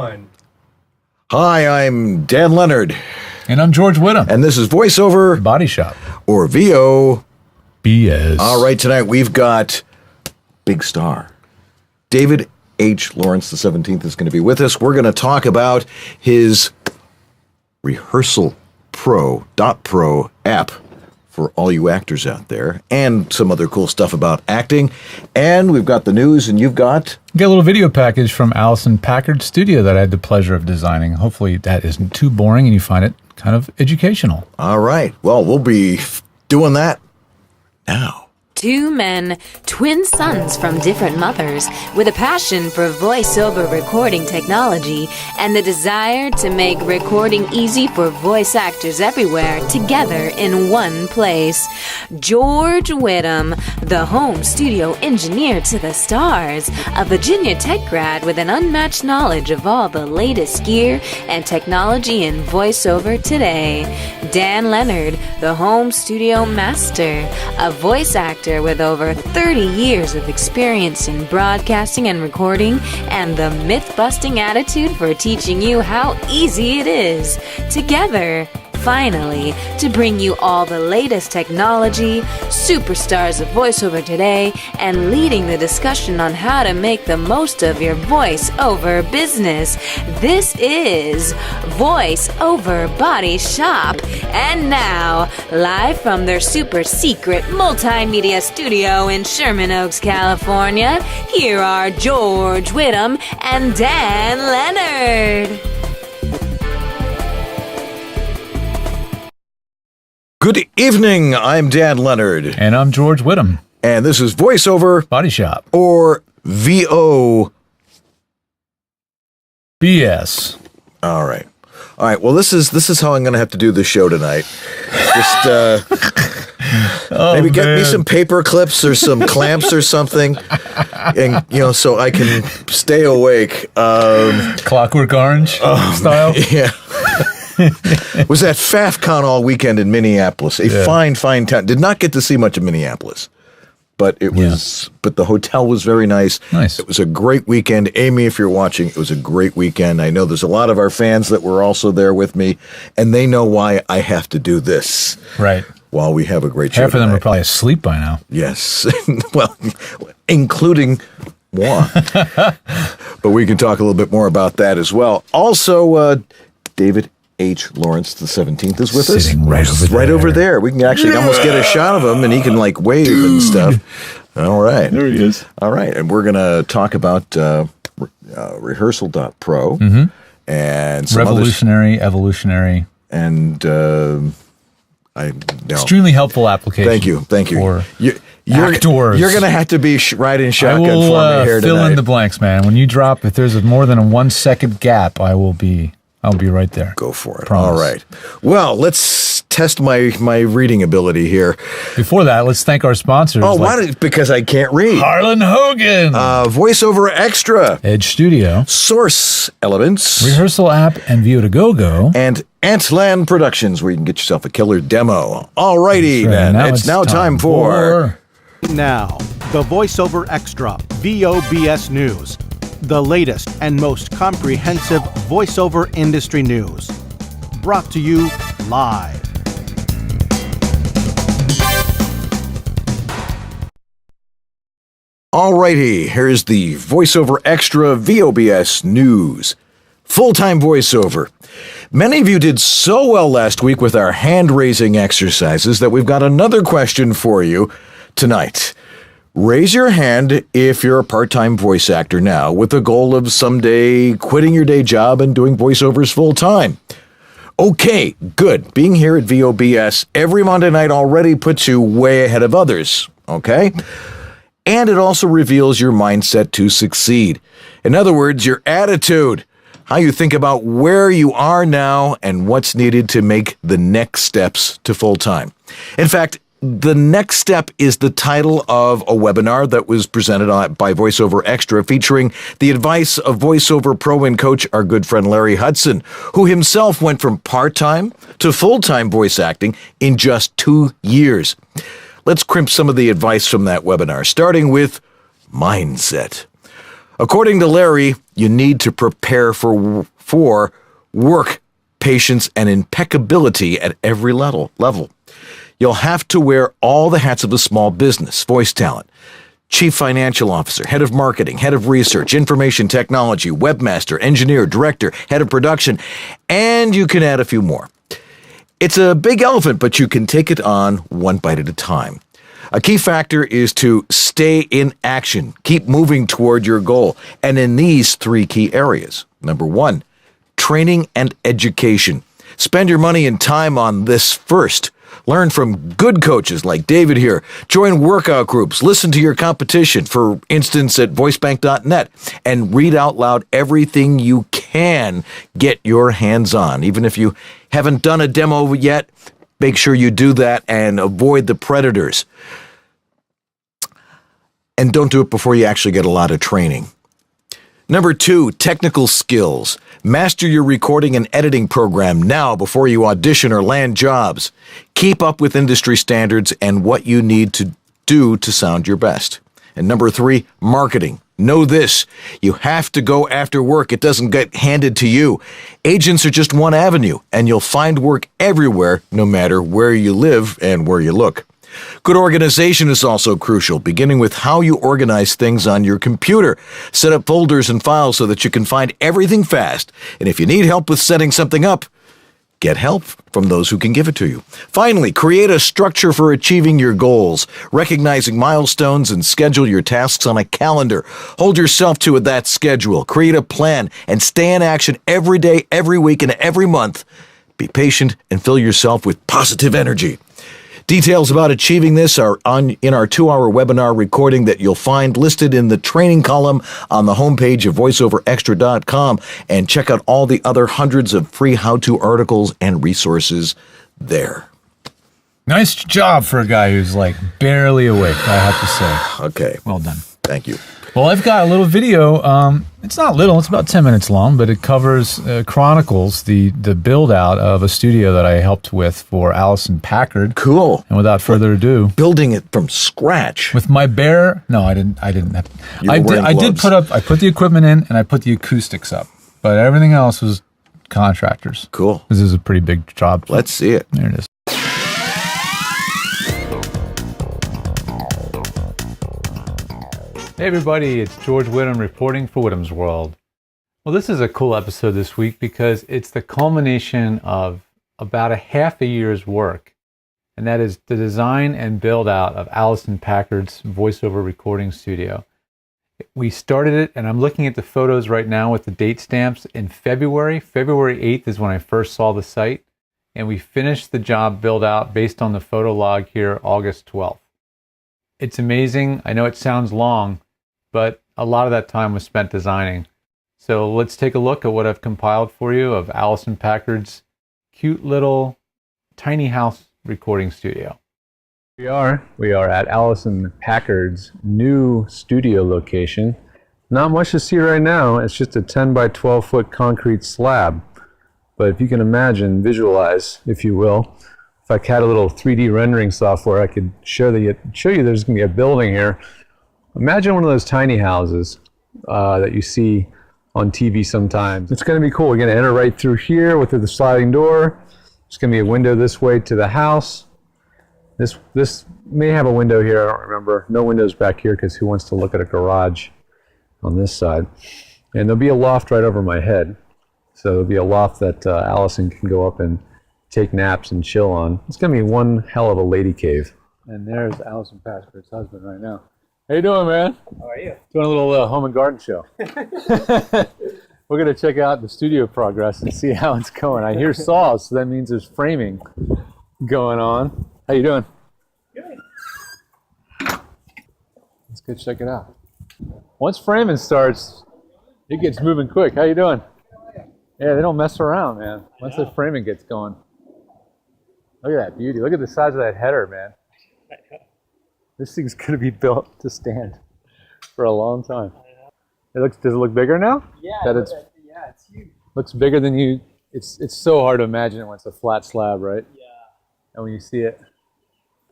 one. Hi, I'm Dan Leonard. And I'm George Whittam. And this is VoiceOver Body Shop. Or VOBS. All right, tonight we've got big star. David H Lawrence XVII is going to be with us. We're going to talk about his Rehearsal.pro app for all you actors out there, and some other cool stuff about acting. And we've got the news, and you've got... Get a little video package from Allison Packard Studio that I had the pleasure of designing. Hopefully that isn't too boring and you find it kind of educational. All right. Well, we'll be doing that now. Two men, twin sons from different mothers, with a passion for voiceover recording technology and the desire to make recording easy for voice actors everywhere together in one place. George Whittam, the home studio engineer to the stars, a Virginia Tech grad with an unmatched knowledge of all the latest gear and technology in voiceover today. Dan Leonard, the home studio master, a voice actor with over 30 years of experience in broadcasting and recording, and the myth-busting attitude for teaching you how easy it is. Together, finally, to bring you all the latest technology, superstars of voiceover today, and leading the discussion on how to make the most of your voiceover business. This is VoiceOver Body Shop. And now, live from their super secret multimedia studio in Sherman Oaks, California, here are George Whittam and Dan Leonard. Good evening, I'm Dan Leonard. And I'm George Whittam. And this is VoiceOver Body Shop. Or VOBS. All right. Well, this is how I'm going to have to do the show tonight. Just maybe get me some paper clips or some clamps or something, and so I can stay awake. Clockwork Orange style. Yeah. Was at FAFCon all weekend in Minneapolis. A fine town. Did not get to see much of Minneapolis, but it was. But the hotel was very nice. Nice. It was a great weekend. Amy, if you're watching, it was a great weekend. I know there's a lot of our fans that were also there with me, and they know why I have to do this. Right. While we have a great show Half of them tonight. are probably asleep by now. Yes. Well, including moi. But we can talk a little bit more about that as well. Also, David H Lawrence XVII is with us. Sitting right over there. We can actually almost get a shot of him, and he can wave and stuff. All right. There he is. All right. And we're going to talk about Rehearsal.pro and some revolutionary, evolutionary, and extremely helpful application. Thank you. For actors. You're going to have to be riding shotgun for me here tonight. Fill in the blanks, man. When you drop, if there's more than a 1 second gap, I'll be right there. Go for it. Promise. All right. Well, let's test my reading ability here. Before that, let's thank our sponsors. Oh, why? Because I can't read. Harlan Hogan. VoiceOver Extra. Edge Studio. Source Elements. Rehearsal App and VO2GO. And Antland Productions, where you can get yourself a killer demo. All righty, then. It's now time for... Now, the VoiceOver Extra VOBS News. The latest and most comprehensive voiceover industry news. Brought to you live. Alrighty, here's the VoiceOver Extra VOBS News. Full-time voiceover. Many of you did so well last week with our hand-raising exercises that we've got another question for you tonight. Raise your hand if you're a part-time voice actor now with the goal of someday quitting your day job and doing voiceovers full-time. Okay, good. Being here at VOBS every Monday night already puts you way ahead of others, okay? And it also reveals your mindset to succeed. In other words, your attitude, how you think about where you are now and what's needed to make the next steps to full-time. In fact, The Next Step is the title of a webinar that was presented by VoiceOver Extra featuring the advice of VoiceOver Pro and coach, our good friend Larry Hudson, who himself went from part-time to full-time voice acting in just 2 years. Let's crimp some of the advice from that webinar, starting with mindset. According to Larry, you need to prepare for work, patience, and impeccability at every level. You'll have to wear all the hats of a small business: voice talent, chief financial officer, head of marketing, head of research, information technology, webmaster, engineer, director, head of production, and you can add a few more. It's a big elephant, but you can take it on one bite at a time. A key factor is to stay in action, keep moving toward your goal, and in these three key areas. Number one, training and education. Spend your money and time on this first. Learn from good coaches like David here. Join workout groups. Listen to your competition, for instance, at voicebank.net, and read out loud everything you can get your hands on. Even if you haven't done a demo yet, make sure you do that and avoid the predators. And don't do it before you actually get a lot of training. Number two, technical skills. Master your recording and editing program now before you audition or land jobs. Keep up with industry standards and what you need to do to sound your best. And number three, marketing. Know this: you have to go after work. It doesn't get handed to you. Agents are just one avenue, and you'll find work everywhere, no matter where you live and where you look. Good organization is also crucial, beginning with how you organize things on your computer. Set up folders and files so that you can find everything fast. And if you need help with setting something up, get help from those who can give it to you. Finally, create a structure for achieving your goals, recognizing milestones, and schedule your tasks on a calendar. Hold yourself to that schedule. Create a plan and stay in action every day, every week, and every month. Be patient and fill yourself with positive energy. Details about achieving this are in our 2-hour webinar recording that you'll find listed in the training column on the homepage of voiceoverextra.com, and check out all the other hundreds of free how-to articles and resources there. Nice job for a guy who's like barely awake, I have to say. Okay. Well done. Thank you. Well, I've got a little video. It's not little. It's about 10 minutes long, but it chronicles the build out of a studio that I helped with for Allison Packard. Cool. And without further ado, Building it from scratch. with my bare, no, I didn't. I did. wearing I did gloves. I put the equipment in and I put the acoustics up, but everything else was contractors. Cool. This is a pretty big job. Let's see it. There it is. Hey everybody, it's George Whittam reporting for Whittam's World. Well, this is a cool episode this week because it's the culmination of about a half a year's work, and that is the design and build out of Allison Packard's voiceover recording studio. We started it, and I'm looking at the photos right now with the date stamps in February. February 8th is when I first saw the site, and we finished the job build out based on the photo log here August 12th. It's amazing. I know it sounds long, but a lot of that time was spent designing. So let's take a look at what I've compiled for you of Allison Packard's cute little tiny house recording studio. We are at Allison Packard's new studio location. Not much to see right now. It's just a 10 by 12 foot concrete slab. But if you can imagine, visualize, if you will, if I had a little 3D rendering software, I could show you there's going to be a building here. Imagine one of those tiny houses that you see on TV sometimes. It's going to be cool. We're going to enter right through here with the sliding door. There's going to be a window this way to the house. This may have a window here. I don't remember. No windows back here because who wants to look at a garage on this side? And there'll be a loft right over my head. So there'll be a loft that Allison can go up and take naps and chill on. It's going to be one hell of a lady cave. And there's Allison Packard's husband right now. How you doing, man? How are you? Doing a little home and garden show. We're going to check out the studio progress and see how it's going. I hear saws, so that means there's framing going on. How you doing? Good. Let's go check it out. Once framing starts, it gets moving quick. How you doing? Yeah, they don't mess around, man. Once the framing gets going. Look at that beauty. Look at the size of that header, man. This thing's going to be built to stand for a long time. Does it look bigger now? Yeah, it's huge. Looks bigger than you. It's so hard to imagine when it's a flat slab, right? Yeah. And when you see it.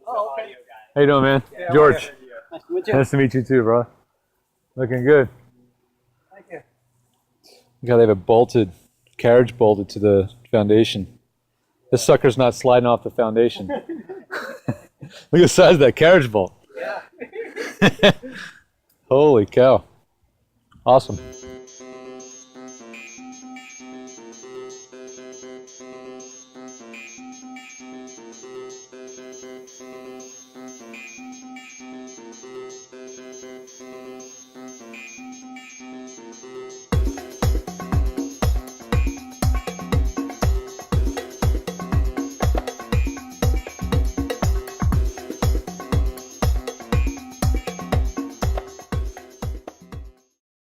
Oh, okay. How you doing, man? Yeah, George. Nice to meet you. Nice to meet you too, bro. Looking good. Look how they have it bolted, carriage bolted to the foundation. This sucker's not sliding off the foundation. Look at the size of that carriage bolt. Yeah. Holy cow. Awesome.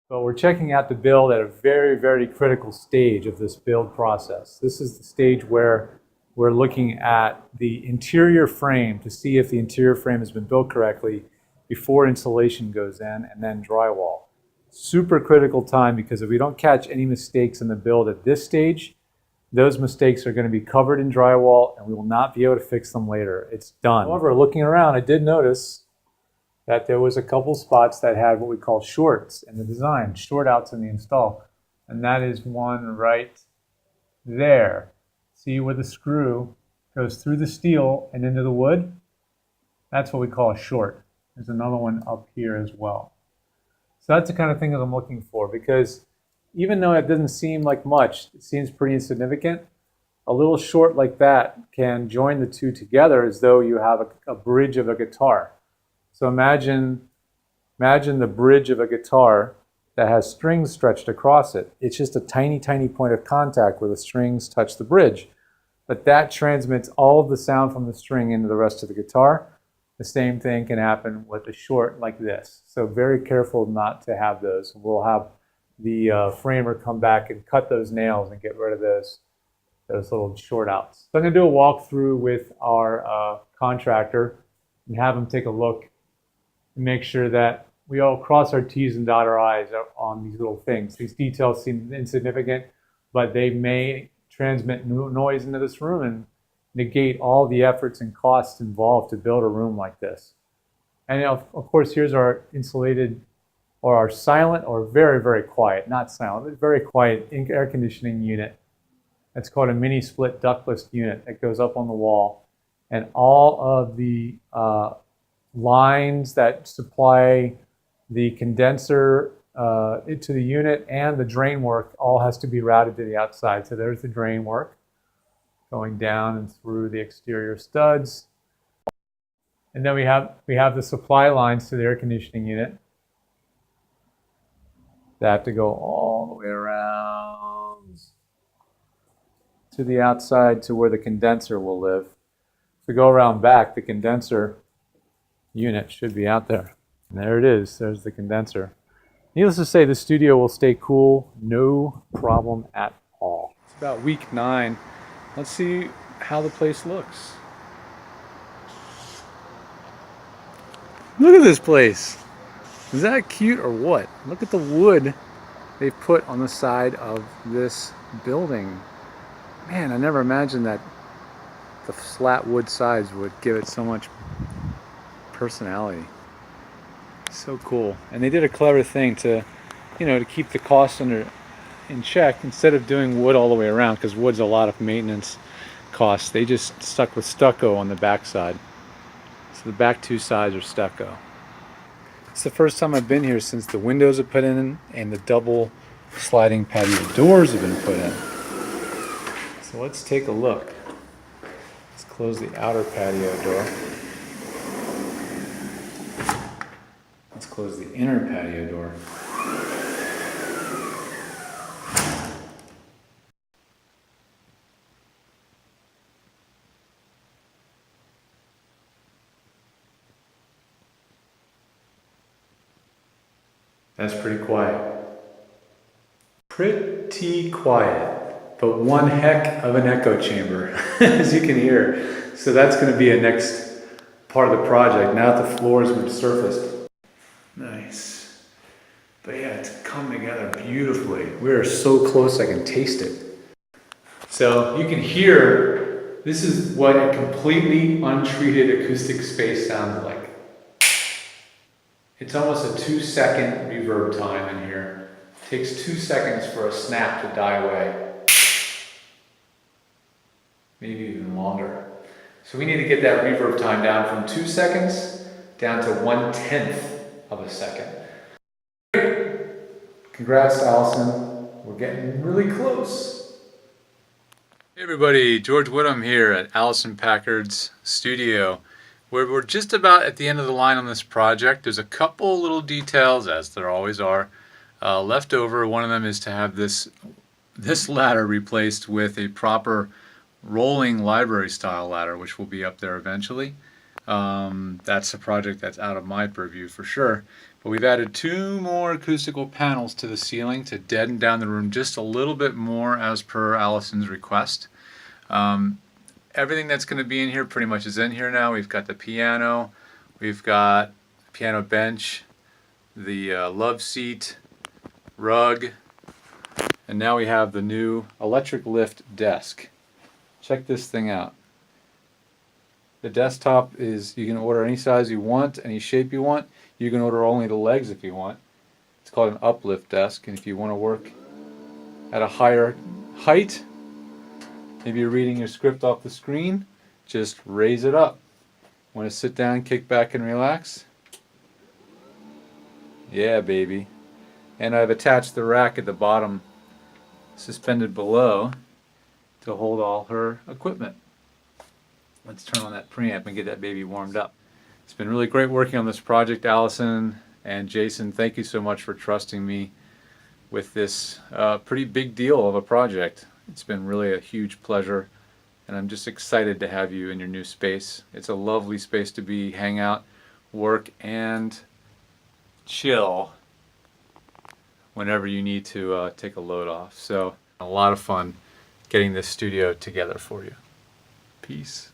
But we're checking out the build at a very, very critical stage of this build process. This is the stage where we're looking at the interior frame to see if the interior frame has been built correctly before insulation goes in, and then drywall. Super critical time, because if we don't catch any mistakes in the build at this stage, those mistakes are going to be covered in drywall and we will not be able to fix them later. It's done. However, looking around, I did notice that there was a couple spots that had what we call shorts in the design, short outs in the install. And that is one right there. See where the screw goes through the steel and into the wood? That's what we call a short. There's another one up here as well. So that's the kind of thing that I'm looking for, because even though it doesn't seem like much, it seems pretty insignificant, a little short like that can join the two together as though you have a bridge of a guitar. So imagine the bridge of a guitar that has strings stretched across it. It's just a tiny, tiny point of contact where the strings touch the bridge. But that transmits all of the sound from the string into the rest of the guitar. The same thing can happen with a short like this. So very careful not to have those. We'll have the framer come back and cut those nails and get rid of those little short outs. So I'm going to do a walkthrough with our contractor and have him take a look and make sure that we all cross our T's and dot our I's on these little things. These details seem insignificant, but they may transmit noise into this room and negate all the efforts and costs involved to build a room like this. And of course, here's our insulated, or our silent, or very, very quiet, not silent, but very quiet air conditioning unit. That's called a mini split ductless unit that goes up on the wall. And all of the lines that supply the condenser into the unit and the drain work all has to be routed to the outside. So there's the drain work going down and through the exterior studs. And then we have the supply lines to the air conditioning unit that have to go all the way around to the outside to where the condenser will live. If we go around back, the condenser unit should be out there. And there it is. There's the condenser. Needless to say, the studio will stay cool, no problem at all. It's about week 9. Let's see how the place looks. Look at this place. Is that cute or what? Look at the wood they've put on the side of this building. Man, I never imagined that the flat wood sides would give it so much personality. So cool. And they did a clever thing to, to keep the cost in check. Instead of doing wood all the way around, because wood's a lot of maintenance costs, they just stuck with stucco on the back side. So the back 2 sides are stucco. It's the first time I've been here since the windows have put in and the double sliding patio doors have been put in. So let's take a look. Let's close the outer patio door. Let's close the inner patio door. That's pretty quiet. Pretty quiet, but one heck of an echo chamber, as you can hear. So that's going to be a next part of the project, now that the floor has been surfaced. Nice. But yeah, it's come together beautifully. We're so close I can taste it. So you can hear, this is what a completely untreated acoustic space sounds like. It's almost a 2-second reverb time in here. Takes 2 seconds for a snap to die away. Maybe even longer. So we need to get that reverb time down from 2 seconds down to 1/10 of a second. Congrats, Allison. We're getting really close. Hey everybody, George Whittam here at Allison Packard's studio, where we're just about at the end of the line on this project. There's a couple little details, as there always are, left over. One of them is to have this ladder replaced with a proper rolling library style ladder, which will be up there eventually. That's a project that's out of my purview for sure. But we've added 2 more acoustical panels to the ceiling to deaden down the room just a little bit more as per Allison's request. Everything that's going to be in here pretty much is in here now. We've got the piano, we've got the piano bench, the love seat, rug, and now we have the new electric lift desk. Check this thing out. The desktop is, you can order any size you want, any shape you want. You can order only the legs if you want. It's called an uplift desk, and if you want to work at a higher height, maybe you're reading your script off the screen, just raise it up. Want to sit down, kick back and relax? Yeah, baby. And I've attached the rack at the bottom, suspended below, to hold all her equipment. Let's turn on that preamp and get that baby warmed up. It's been really great working on this project, Allison and Jason. Thank you so much for trusting me with this pretty big deal of a project. It's been really a huge pleasure, and I'm just excited to have you in your new space. It's a lovely space to be, hang out, work, and chill whenever you need to take a load off. So a lot of fun getting this studio together for you. Peace.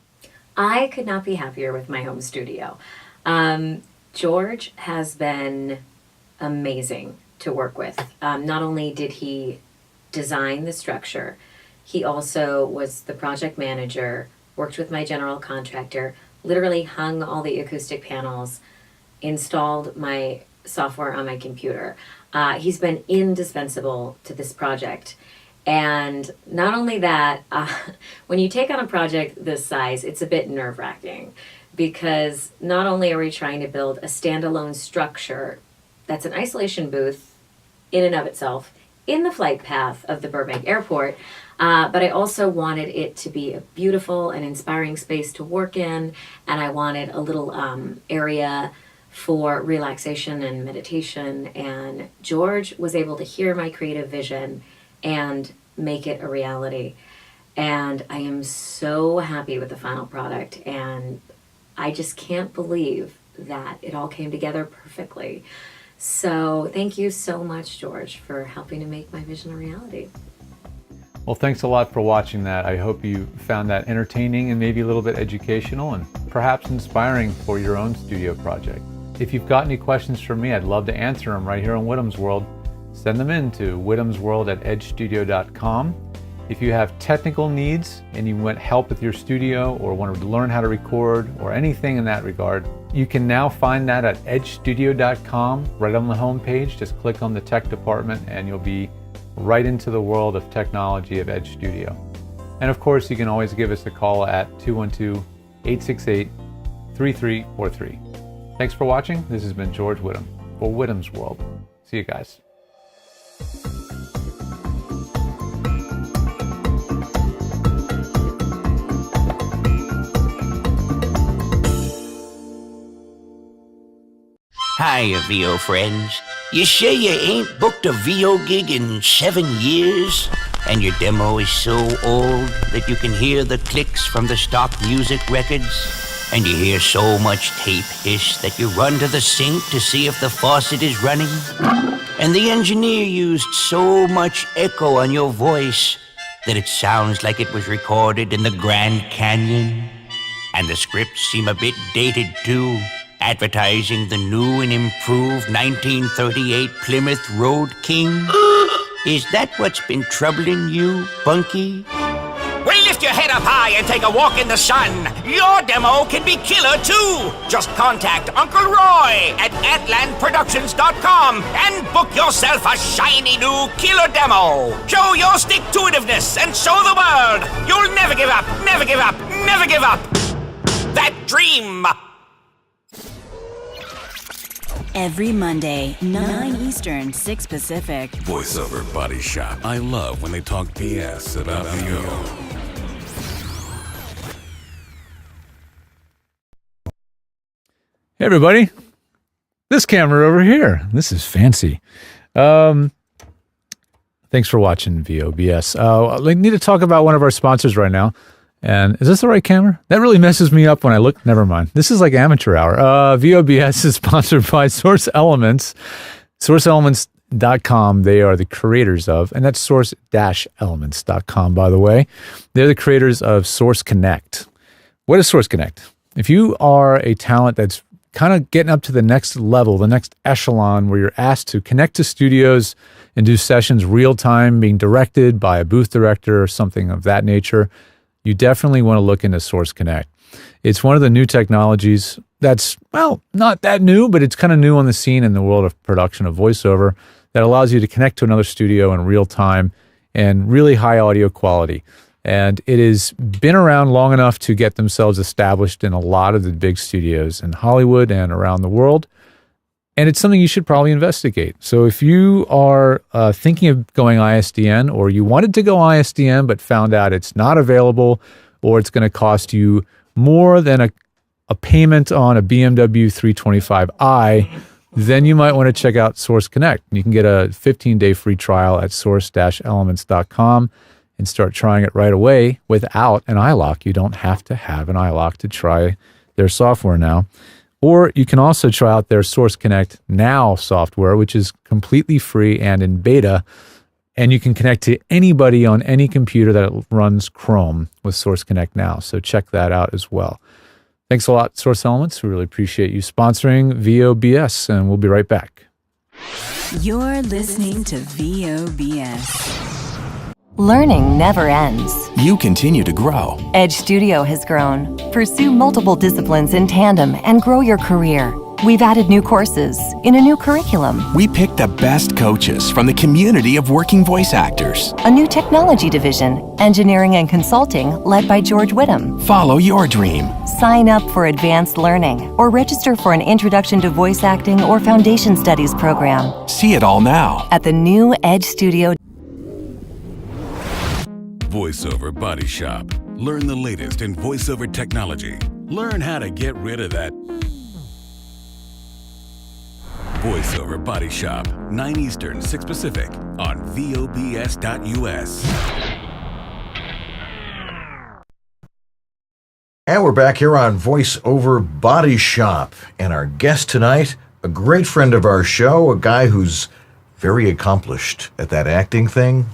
I could not be happier with my home studio. George has been amazing to work with. Not only did he design the structure, he also was the project manager, worked with my general contractor, literally hung all the acoustic panels, installed my software on my computer. He's been indispensable to this project. And not only that, when you take on a project this size, it's a bit nerve-wracking, because not only are we trying to build a standalone structure that's an isolation booth in and of itself in the flight path of the Burbank Airport, but I also wanted it to be a beautiful and inspiring space to work in, and I wanted a little area for relaxation and meditation, and George was able to hear my creative vision and make it a reality. And I am so happy with the final product, and I just can't believe that it all came together perfectly. So thank you so much, George, for helping to make my vision a reality. Well, thanks a lot for watching that. I hope you found that entertaining and maybe a little bit educational and perhaps inspiring for your own studio project. If you've got any questions for me, I'd love to answer them right here on Whittam's World. Send them in to whittamsworld@edgestudio.com. If you have technical needs and you want help with your studio or want to learn how to record or anything in that regard, you can now find that at edgestudio.com, right on the home page. Just click on the tech department and you'll be right into the world of technology of Edge Studio. And of course, you can always give us a call at 212-868-3343. Thanks for watching. This has been George Whittam for Whittam's World. See you guys. Hiya, VO friends. You sure you ain't booked a VO gig in 7 years? And your demo is so old that you can hear the clicks from the stock music records? And you hear so much tape hiss that you run to the sink to see if the faucet is running? And the engineer used so much echo on your voice that it sounds like it was recorded in the Grand Canyon? And the scripts seem a bit dated too, advertising the new and improved 1938 Plymouth Road King? Is that what's been troubling you, Bunky? Well, lift your head up high and take a walk in the sun. your demo can be killer too. Just contact Uncle Roy at AntlandProductions.com and book yourself a shiny new killer demo. Show your stick-to-itiveness and show the world you'll never give up, never give up, never give up that dream. Every Monday, 9 Eastern, 6 Pacific. Voiceover Body Shop. I love when they talk BS about VO. Hey everybody, this camera over here. This is fancy. Thanks for watching VOBS. I need to talk about one of our sponsors right now. And is this the right camera? That really messes me up when I look. Never mind. This is like amateur hour. VOBS is sponsored by Source Elements. SourceElements.com. They are the creators of, and that's source-elements.com, by the way. They're the creators of Source Connect. What is Source Connect? If you are a talent that's kind of getting up to the next level, the next echelon, where you're asked to connect to studios and do sessions real time, being directed by a booth director or something of that nature, you definitely want to look into Source Connect. It's one of the new technologies that's, well, not that new, but it's kind of new on the scene in the world of production of voiceover that allows you to connect to another studio in real time and really high audio quality. And it has been around long enough to get themselves established in a lot of the big studios in Hollywood and around the world. And it's something you should probably investigate. So if you are thinking of going ISDN, or you wanted to go ISDN but found out it's not available, or it's going to cost you more than a payment on a BMW 325i, then you might want to check out Source Connect. You can get a 15-day free trial at source-elements.com and start trying it right away without an iLock. You don't have to have an iLock to try their software now. Or you can also try out their Source Connect Now software, which is completely free and in beta. And you can connect to anybody on any computer that runs Chrome with Source Connect Now. So check that out as well. Thanks a lot, Source Elements. We really appreciate you sponsoring VOBS, and we'll be right back. You're listening to VOBS. Learning never ends. You continue to grow. Edge Studio has grown. Pursue multiple disciplines in tandem and grow your career. We've added new courses in a new curriculum, We pick the best coaches from the community of working voice actors. a new technology division, engineering and consulting led by George Whittam. Follow your dream. Sign up for advanced learning or register for an introduction to voice acting or foundation studies program See it all now. at the new Edge Studio. Voiceover Body Shop. Learn the latest in voiceover technology. Learn how to get rid of that. Voiceover Body Shop. 9 Eastern, 6 Pacific on VOBS.us. And we're back here on VoiceOver Body Shop. And our guest tonight, a great friend of our show, a guy who's very accomplished at that acting thing.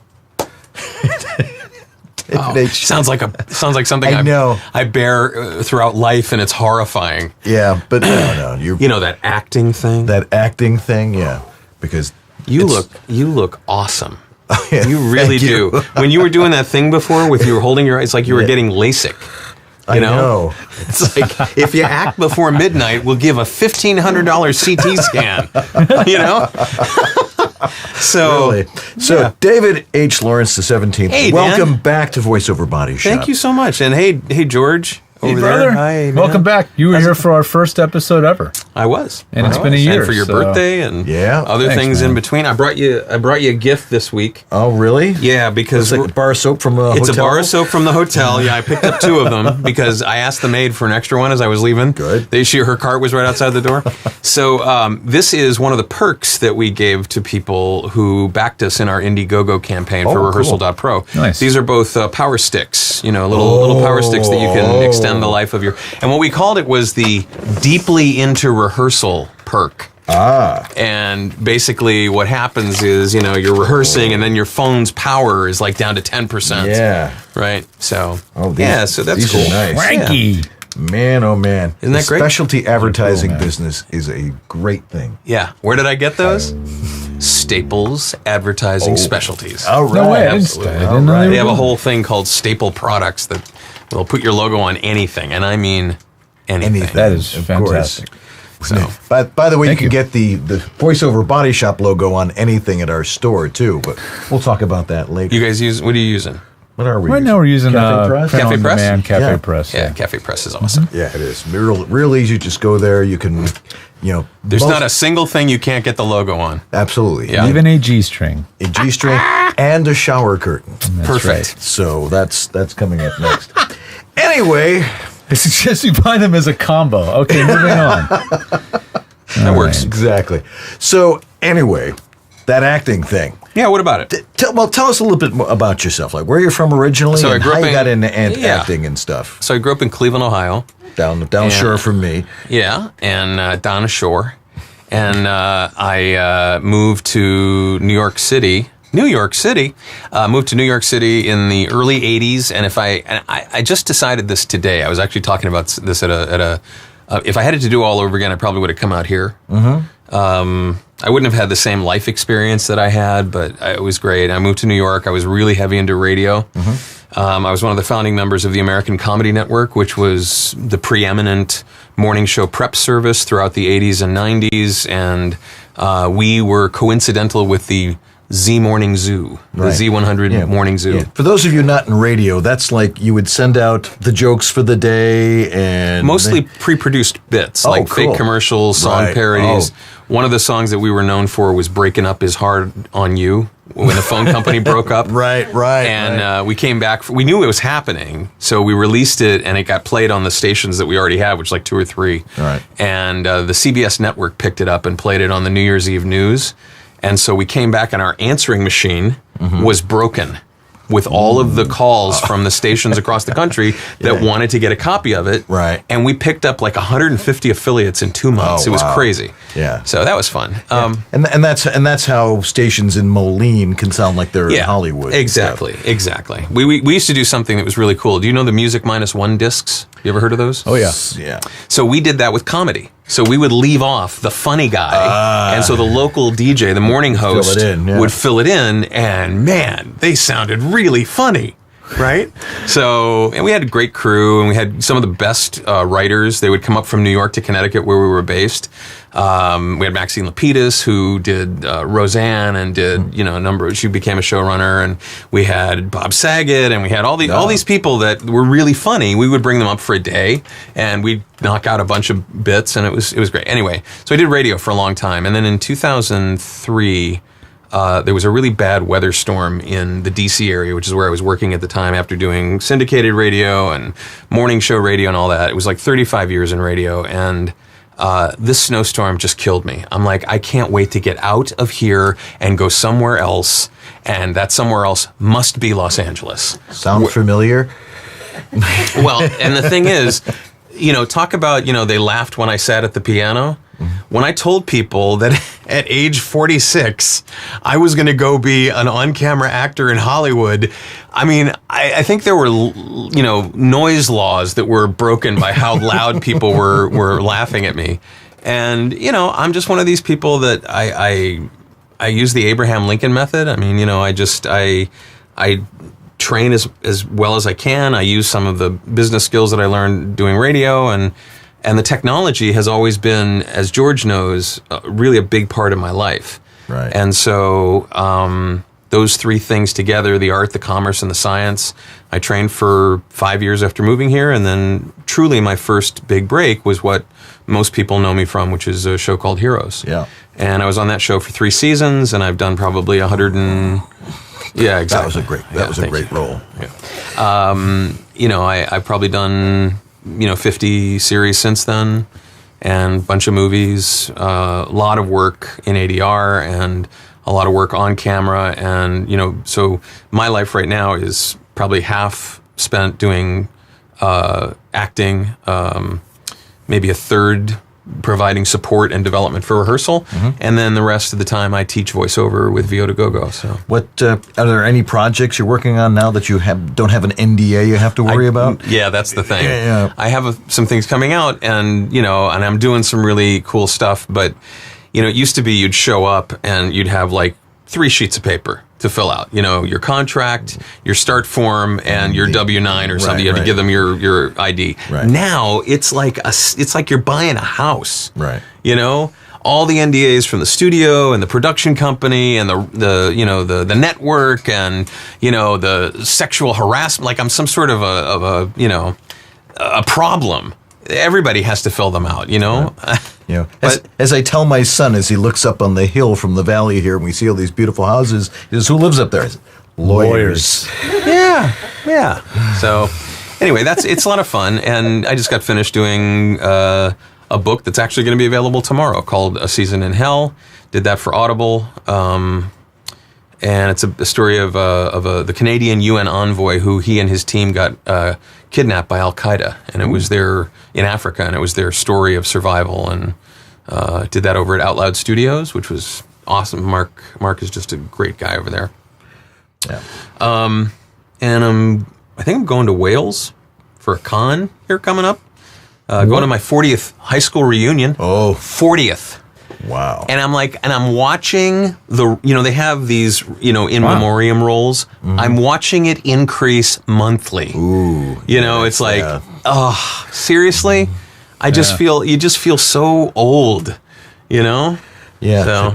Sounds like something I know. I bear throughout life, and it's horrifying. Yeah, but no, You know that acting thing. that acting thing, yeah, because You it's- look awesome. Yeah, You really thank you. do. When you were doing that thing before, with you were holding your, it's like you were getting LASIK. I know. It's like, if you act before midnight, we'll give a $1,500 CT scan. You know. So, Really. So, yeah. David H Lawrence XVII, Hey, welcome Dan. back to VoiceOver Body Shop. Thank you so much. And hey, George. Hey, over brother. there. Hi, man. Welcome back. You were here for our first episode ever. I was. And I it's been a was. year, And for your so- birthday and Yeah. other Thanks, things man. in between. I brought you a gift this week. Oh, really? Yeah, because It's like a bar of soap from a hotel? it's a bar of soap from the hotel. Yeah, I picked up 2 of them because I asked the maid for an extra one as I was leaving. Good. Her cart was right outside the door. So this is one of the perks that we gave to people who backed us in our Indiegogo campaign for cool. Rehearsal.pro. Nice. These are both power sticks, little power sticks that you can extend the life of your... And what we called it was the Deeply Into Rehearsal perk. And basically what happens is, you're rehearsing and then your phone's power is like down to 10%. Yeah. Right? So, These, so that's these cool. are nice. Frankie. Man, oh man. Isn't that The great? Specialty advertising man. business is a great thing. Yeah. Where did I get those? Staples Advertising Specialties. All right. No way. I Absolutely. didn't know All right. they They have were a doing whole thing called Staple Products that They'll put your logo on anything, and I mean anything. That is fantastic. So, by the way, you can get the VoiceOver Body Shop logo on anything at our store too, but we'll talk about that later. you guys what are you using? What are we Right using? now we're using Cafe Press? Cafe Press? Cafe Yeah. Press. Yeah, Cafe Press is awesome. Yeah, it is. Real easy. Just go there. You can, There's not a single thing you can't get the logo on. Absolutely. Yeah. Even a G-string. A G-string and a shower curtain. Perfect. right. So that's coming up next. Anyway, I suggest you buy them as a combo. Okay, moving on. That works. exactly. So anyway, that acting thing. Yeah, what about it? Tell us a little bit more about yourself, like where you're from originally, So I and grew how up you in- got into yeah. acting and stuff. So I grew up in Cleveland, Ohio. Down shore from me. Yeah, and down ashore. And I moved to New York City. Moved to New York City in the early 80s. And I just decided this today. I was actually talking about this at a if I had it to do all over again, I probably would have come out here. Mm-hmm. I wouldn't have had the same life experience that I had, but it was great. I moved to New York. I was really heavy into radio. Mm-hmm. I was one of the founding members of the American Comedy Network, which was the preeminent morning show prep service throughout the 80s and 90s. And we were coincidental with the Z Morning Zoo, the Z100 Morning Zoo. Yeah. For those of you not in radio, that's like you would send out the jokes for the day and... Mostly pre-produced bits, like cool. fake commercials, song parodies. One of the songs that we were known for was Breaking Up Is Hard on You, when the phone company broke up. Right. And we came back, we knew it was happening, so we released it, and it got played on the stations that we already had, which was like 2 or 3. Right. And the CBS network picked it up and played it on the New Year's Eve news. And so we came back, and our answering machine was broken with all of the calls from the stations across the country that wanted to get a copy of it. Right. And we picked up like 150 affiliates in 2 months. It was crazy. Yeah. So that was fun. And that's how stations in Moline can sound like they're in Hollywood. Exactly. We used to do something that was really cool. Do you know the Music -1 discs? You ever heard of those? Oh, yeah. Yeah. So we did that with comedy. So we would leave off the funny guy, and so the local DJ, the morning host, would fill it in, and man, they sounded really funny, right? So, and we had a great crew, and we had some of the best writers. They would come up from New York to Connecticut, where we were based. We had Maxine Lapidus, who did Roseanne and did a number. She became a showrunner, and we had Bob Saget, and we had all these people that were really funny. We would bring them up for a day, and we'd knock out a bunch of bits, and it was great. Anyway, so I did radio for a long time, and then in 2003. There was a really bad weather storm in the D.C. area, which is where I was working at the time after doing syndicated radio and morning show radio and all that. It was like 35 years in radio, and this snowstorm just killed me. I'm like, I can't wait to get out of here and go somewhere else, and that somewhere else must be Los Angeles. Sound familiar? Well, and the thing is, talk about, they laughed when I sat at the piano. When I told people that at age 46, I was going to go be an on-camera actor in Hollywood, I mean, I think there were, noise laws that were broken by how loud people were laughing at me. And, I'm just one of these people that I use the Abraham Lincoln method. I mean, I train as well as I can. I use some of the business skills that I learned doing radio, and the technology has always been, as George knows, really a big part of my life. Right. And so those 3 things together, the art, the commerce, and the science, I trained for 5 years after moving here, and then truly my first big break was what most people know me from, which is a show called Heroes. Yeah. And I was on that show for 3 seasons, and I've done probably 100 and... Yeah, exactly. That was a great role. Yeah. I've probably done 50 series since then, and a bunch of movies, a lot of work in ADR, and a lot of work on camera, and so my life right now is probably half spent doing acting, maybe a third providing support and development for rehearsal, and then the rest of the time I teach voiceover with VO to Go-Go. So, what are there any projects you're working on now that you don't have an NDA you have to worry about? Yeah, that's the thing. Yeah. I have some things coming out, and and I'm doing some really cool stuff. But it used to be you'd show up and you'd have like 3 sheets of paper, to fill out. You know, your contract, your start form, and your W-9 or something. You have to give them your ID. Right. Now it's like you're buying a house. Right. You know, all the NDAs from the studio and the production company and the network and the sexual harassment. Like I'm some sort of a problem. Everybody has to fill them out. As I tell my son as he looks up on the hill from the valley here and we see all these beautiful houses, he says, who lives up there? I said, lawyers. Yeah. So anyway, it's a lot of fun. And I just got finished doing a book that's actually going to be available tomorrow called A Season in Hell. Did that for Audible. And it's a story of the Canadian UN envoy who he and his team got kidnapped by Al-Qaeda. And it was in Africa, and it was their story of survival. And did that over at Out Loud Studios, which was awesome. Mark is just a great guy over there. Yeah. And I think I'm going to Wales for a con here coming up. Going to my 40th high school reunion. Oh. 40th. Wow. And I'm watching they have these, in memoriam rolls. Mm-hmm. I'm watching it increase monthly. Ooh. It's like, oh, seriously? You just feel so old, Yeah.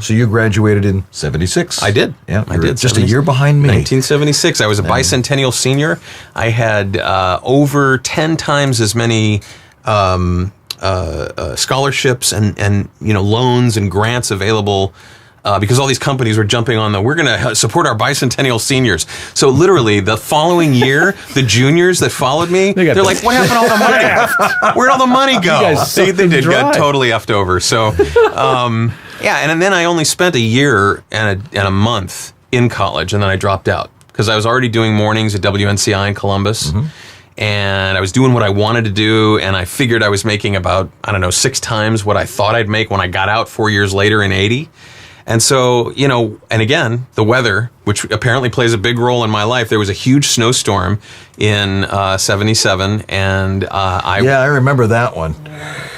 So you graduated in 76. I did. Yeah. I did. Just a year behind me. 1976. I was a bicentennial senior. I had over 10 times as many scholarships and loans and grants available because all these companies were jumping on we're going to support our bicentennial seniors. So literally the following year, the juniors that followed me, they're like, what happened to all the money? Where'd all the money go? They got totally effed over. So, and then I only spent a year and a month in college, and then I dropped out because I was already doing mornings at WNCI in Columbus. Mm-hmm. And I was doing what I wanted to do, and I figured I was making about, 6 times what I thought I'd make when I got out 4 years later in 80. And so, and again, the weather, which apparently plays a big role in my life. There was a huge snowstorm in 77, and I remember that one.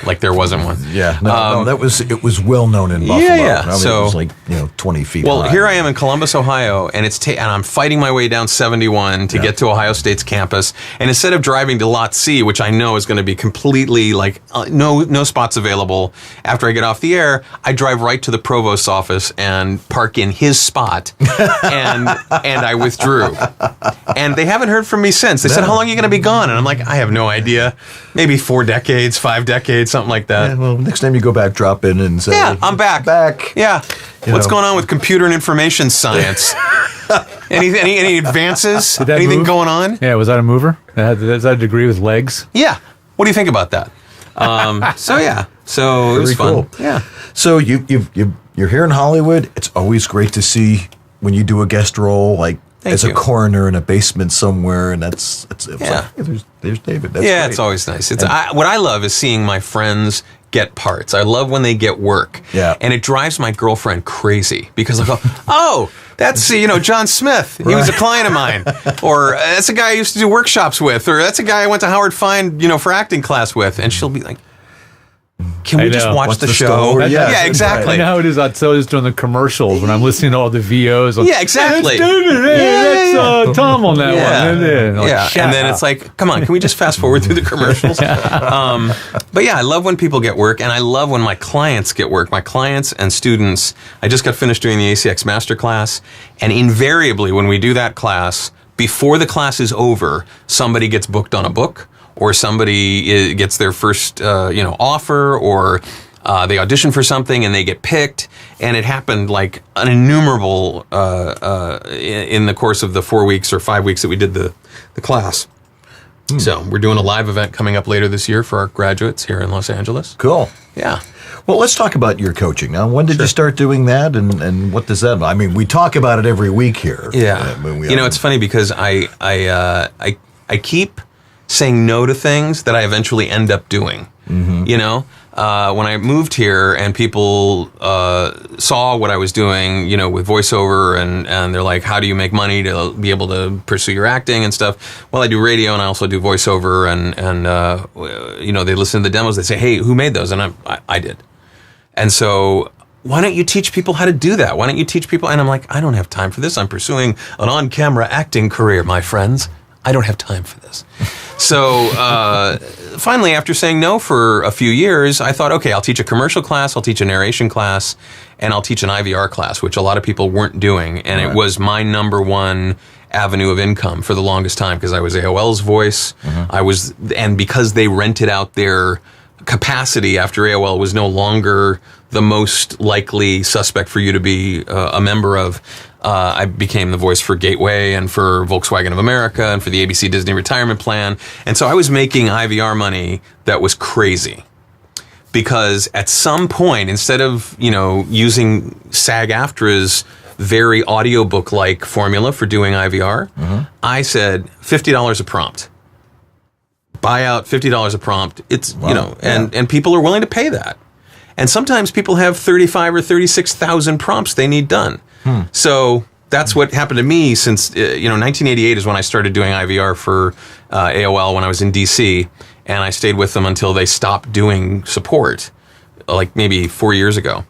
Like there wasn't one. Yeah, it was well known in Buffalo. Yeah. So it was like 20 feet. Well, high. Here I am in Columbus, Ohio, and and I'm fighting my way down 71 to get to Ohio State's campus. And instead of driving to Lot C, which I know is going to be completely no spots available after I get off the air, I drive right to the provost's office and park in his spot, and I withdrew. And they haven't heard from me since. They said, "How long are you going to be gone?" And I'm like, "I have no idea. Maybe 4 decades, 5 decades, something like that." Yeah, well, next time you go back, drop in and say, "Yeah, I'm back." Yeah. What's going on with computer and information science? Any advances? Anything going on? Yeah, was that a mover? Is that a degree with legs? Yeah. What do you think about that? So it was fun. Cool. Yeah. So you're here in Hollywood. It's always great to see when you do a guest role, like as a coroner in a basement somewhere, and it's like, there's David. That's great. It's always nice. What I love is seeing my friends get parts. I love when they get work. Yeah. And it drives my girlfriend crazy because I go, oh, that's, John Smith. He was a client of mine. Or that's a guy I used to do workshops with. Or that's a guy I went to Howard Fine, for acting class with. And she'll be like, can we just watch the show? Yeah, exactly. I know how it is. So it is during the commercials when I'm listening to all the VOs. Yeah, exactly. That's David. Hey, that's Tom on that one. And then it's like, come on, can we just fast forward through the commercials? But yeah, I love when people get work, and I love when my clients get work. My clients and students. I just got finished doing the ACX Masterclass, and invariably when we do that class, before the class is over, somebody gets booked on a book, or somebody gets their first, offer, or they audition for something and they get picked. And it happened like an innumerable in the course of the 4 weeks or 5 weeks that we did the class. So we're doing a live event coming up later this year for our graduates here in Los Angeles. Cool. Yeah. Well, let's talk about your coaching. Now, when did you start doing that, and what does that mean? I mean, we talk about it every week here. Yeah. It's funny because I keep saying no to things that I eventually end up doing. Mm-hmm. When I moved here and people saw what I was doing, with voiceover, and they're like, how do you make money to be able to pursue your acting and stuff? Well, I do radio and I also do voiceover, and they listen to the demos. They say, hey, who made those? And I did. And so why don't you teach people how to do that? Why don't you teach people? And I'm like, I don't have time for this. I'm pursuing an on-camera acting career, my friends. I don't have time for this. So finally, after saying no for a few years, I thought, okay, I'll teach a commercial class, I'll teach a narration class, and I'll teach an IVR class, which a lot of people weren't doing. And it was my number one avenue of income for the longest time because I was AOL's voice. And because they rented out their capacity after AOL was no longer the most likely suspect for you to be a member of, I became the voice for Gateway and for Volkswagen of America and for the ABC Disney retirement plan. And so I was making IVR money that was crazy. Because at some point, instead of, using SAG-AFTRA's very audiobook-like formula for doing IVR, I said $50 a prompt. Buy out $50 a prompt. It's, and people are willing to pay that. And sometimes people have 35 or 36,000 prompts they need done. So that's what happened to me since, 1988 is when I started doing IVR for AOL when I was in DC. And I stayed with them until they stopped doing support, like maybe 4 years ago.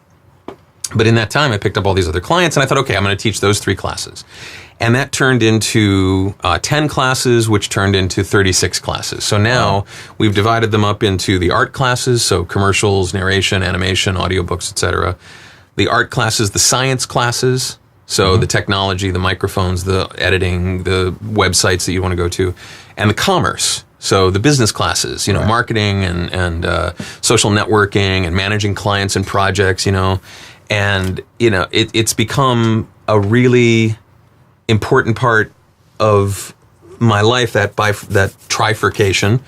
But in that time, I picked up all these other clients, and I thought, okay, I'm going to teach those 3 classes. And that turned into 10 classes, which turned into 36 classes. So now we've divided them up into the art classes, so commercials, narration, animation, audiobooks, etc. The art classes, the science classes, so the technology, the microphones, the editing, the websites that you want to go to, and the commerce. So the business classes, marketing and social networking and managing clients and projects, and, it's become a really important part of my life, that trifurcation.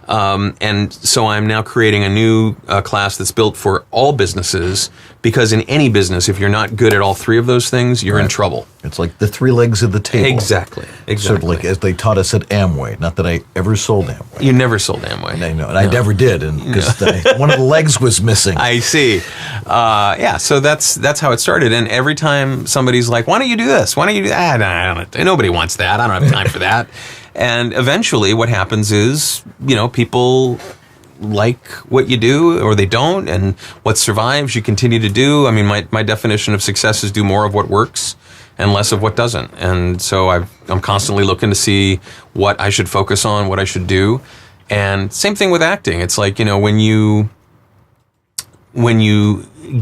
And so I'm now creating a new class that's built for all businesses, because in any business, if you're not good at all 3 of those things, you're in trouble. It's like the 3 legs of the table. Exactly. Sort of like as they taught us at Amway. Not that I ever sold Amway. You never sold Amway. I know, and I never did, and because one of the legs was missing. I see. So that's how it started. And every time somebody's like, "Why don't you do this? Why don't you do that?" Nobody wants that. I don't have time for that. And eventually, what happens is, people like what you do, or they don't, and what survives, you continue to do. I mean, my definition of success is do more of what works and less of what doesn't. And so I'm constantly looking to see what I should focus on, what I should do. And same thing with acting. It's like, when you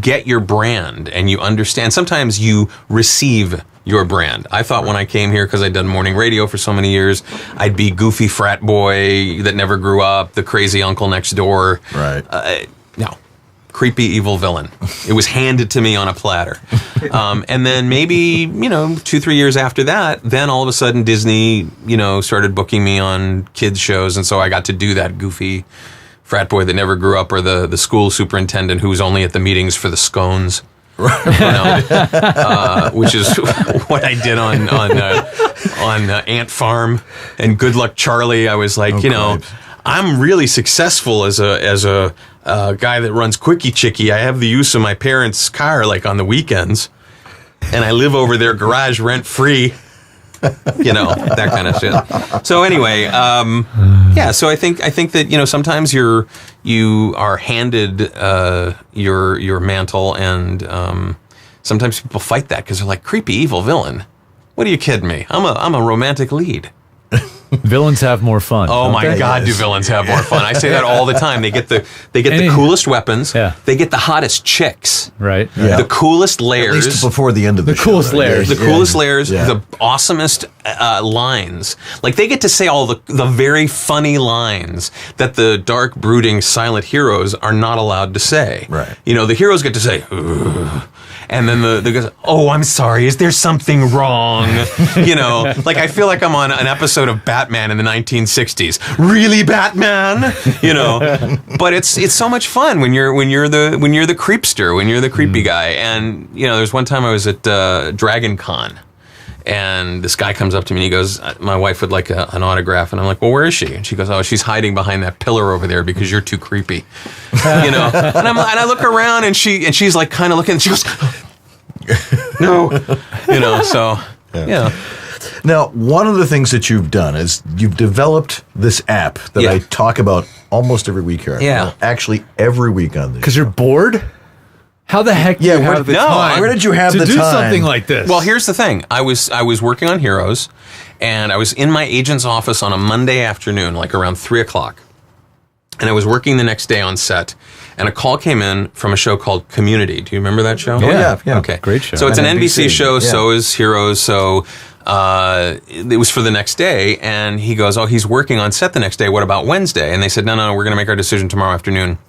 get your brand and you understand, sometimes you receive your brand. I thought when I came here, because I'd done morning radio for so many years, I'd be goofy frat boy that never grew up, the crazy uncle next door. Right. No. Creepy evil villain. It was handed to me on a platter. And then maybe, 2-3 years after that, then all of a sudden Disney, started booking me on kids shows. And so I got to do that goofy frat boy that never grew up, or the school superintendent who was only at the meetings for the scones. Which is what I did on Ant Farm and Good Luck Charlie. I was like, I'm really successful as a guy that runs Quickie Chickie. I have the use of my parents' car like on the weekends, and I live over their garage rent free. That kind of shit. So anyway, so I think that, sometimes you are handed your mantle, and sometimes people fight that because they're like, creepy evil villain. What are you kidding me? I'm a romantic lead. Villains have more fun. Oh my God, do villains have more fun? I say that all the time. They get the coolest weapons. Yeah. They get the hottest chicks. Right. Yeah. The coolest layers. At least before the end of the show. Coolest layers. The coolest layers. The awesomest lines. Like, they get to say all the very funny lines that the dark, brooding, silent heroes are not allowed to say. Right. The heroes get to say, ugh. And then the guys, oh, I'm sorry, is there something wrong? Like, I feel like I'm on an episode of Batman in the 1960s. Really, Batman? But it's so much fun when you're the creepster, when you're the creepy guy. And there's one time I was at Dragon Con, and this guy comes up to me and he goes, my wife would like an autograph, and I'm like, well, where is she? And she goes, oh, she's hiding behind that pillar over there because you're too creepy. And I look around, and she's like kind of looking, and she goes, no, so yeah. Now, one of the things that you've done is you've developed this app that I talk about almost every week here. Yeah. Well, actually, every week on this. Because you're bored? How the heck do you have the time? Where did you have to the do time? something like this? Well, here's the thing. I was working on Heroes, and I was in my agent's office on a Monday afternoon, like around 3 o'clock. And I was working the next day on set, and a call came in from a show called Community. Do you remember that show? Yeah. Okay. Great show. So it's an NBC, NBC show, yeah. so is Heroes, so it was for the next day, and he goes, he's working on set the next day, what about Wednesday? And they said, no, we're going to make our decision tomorrow afternoon.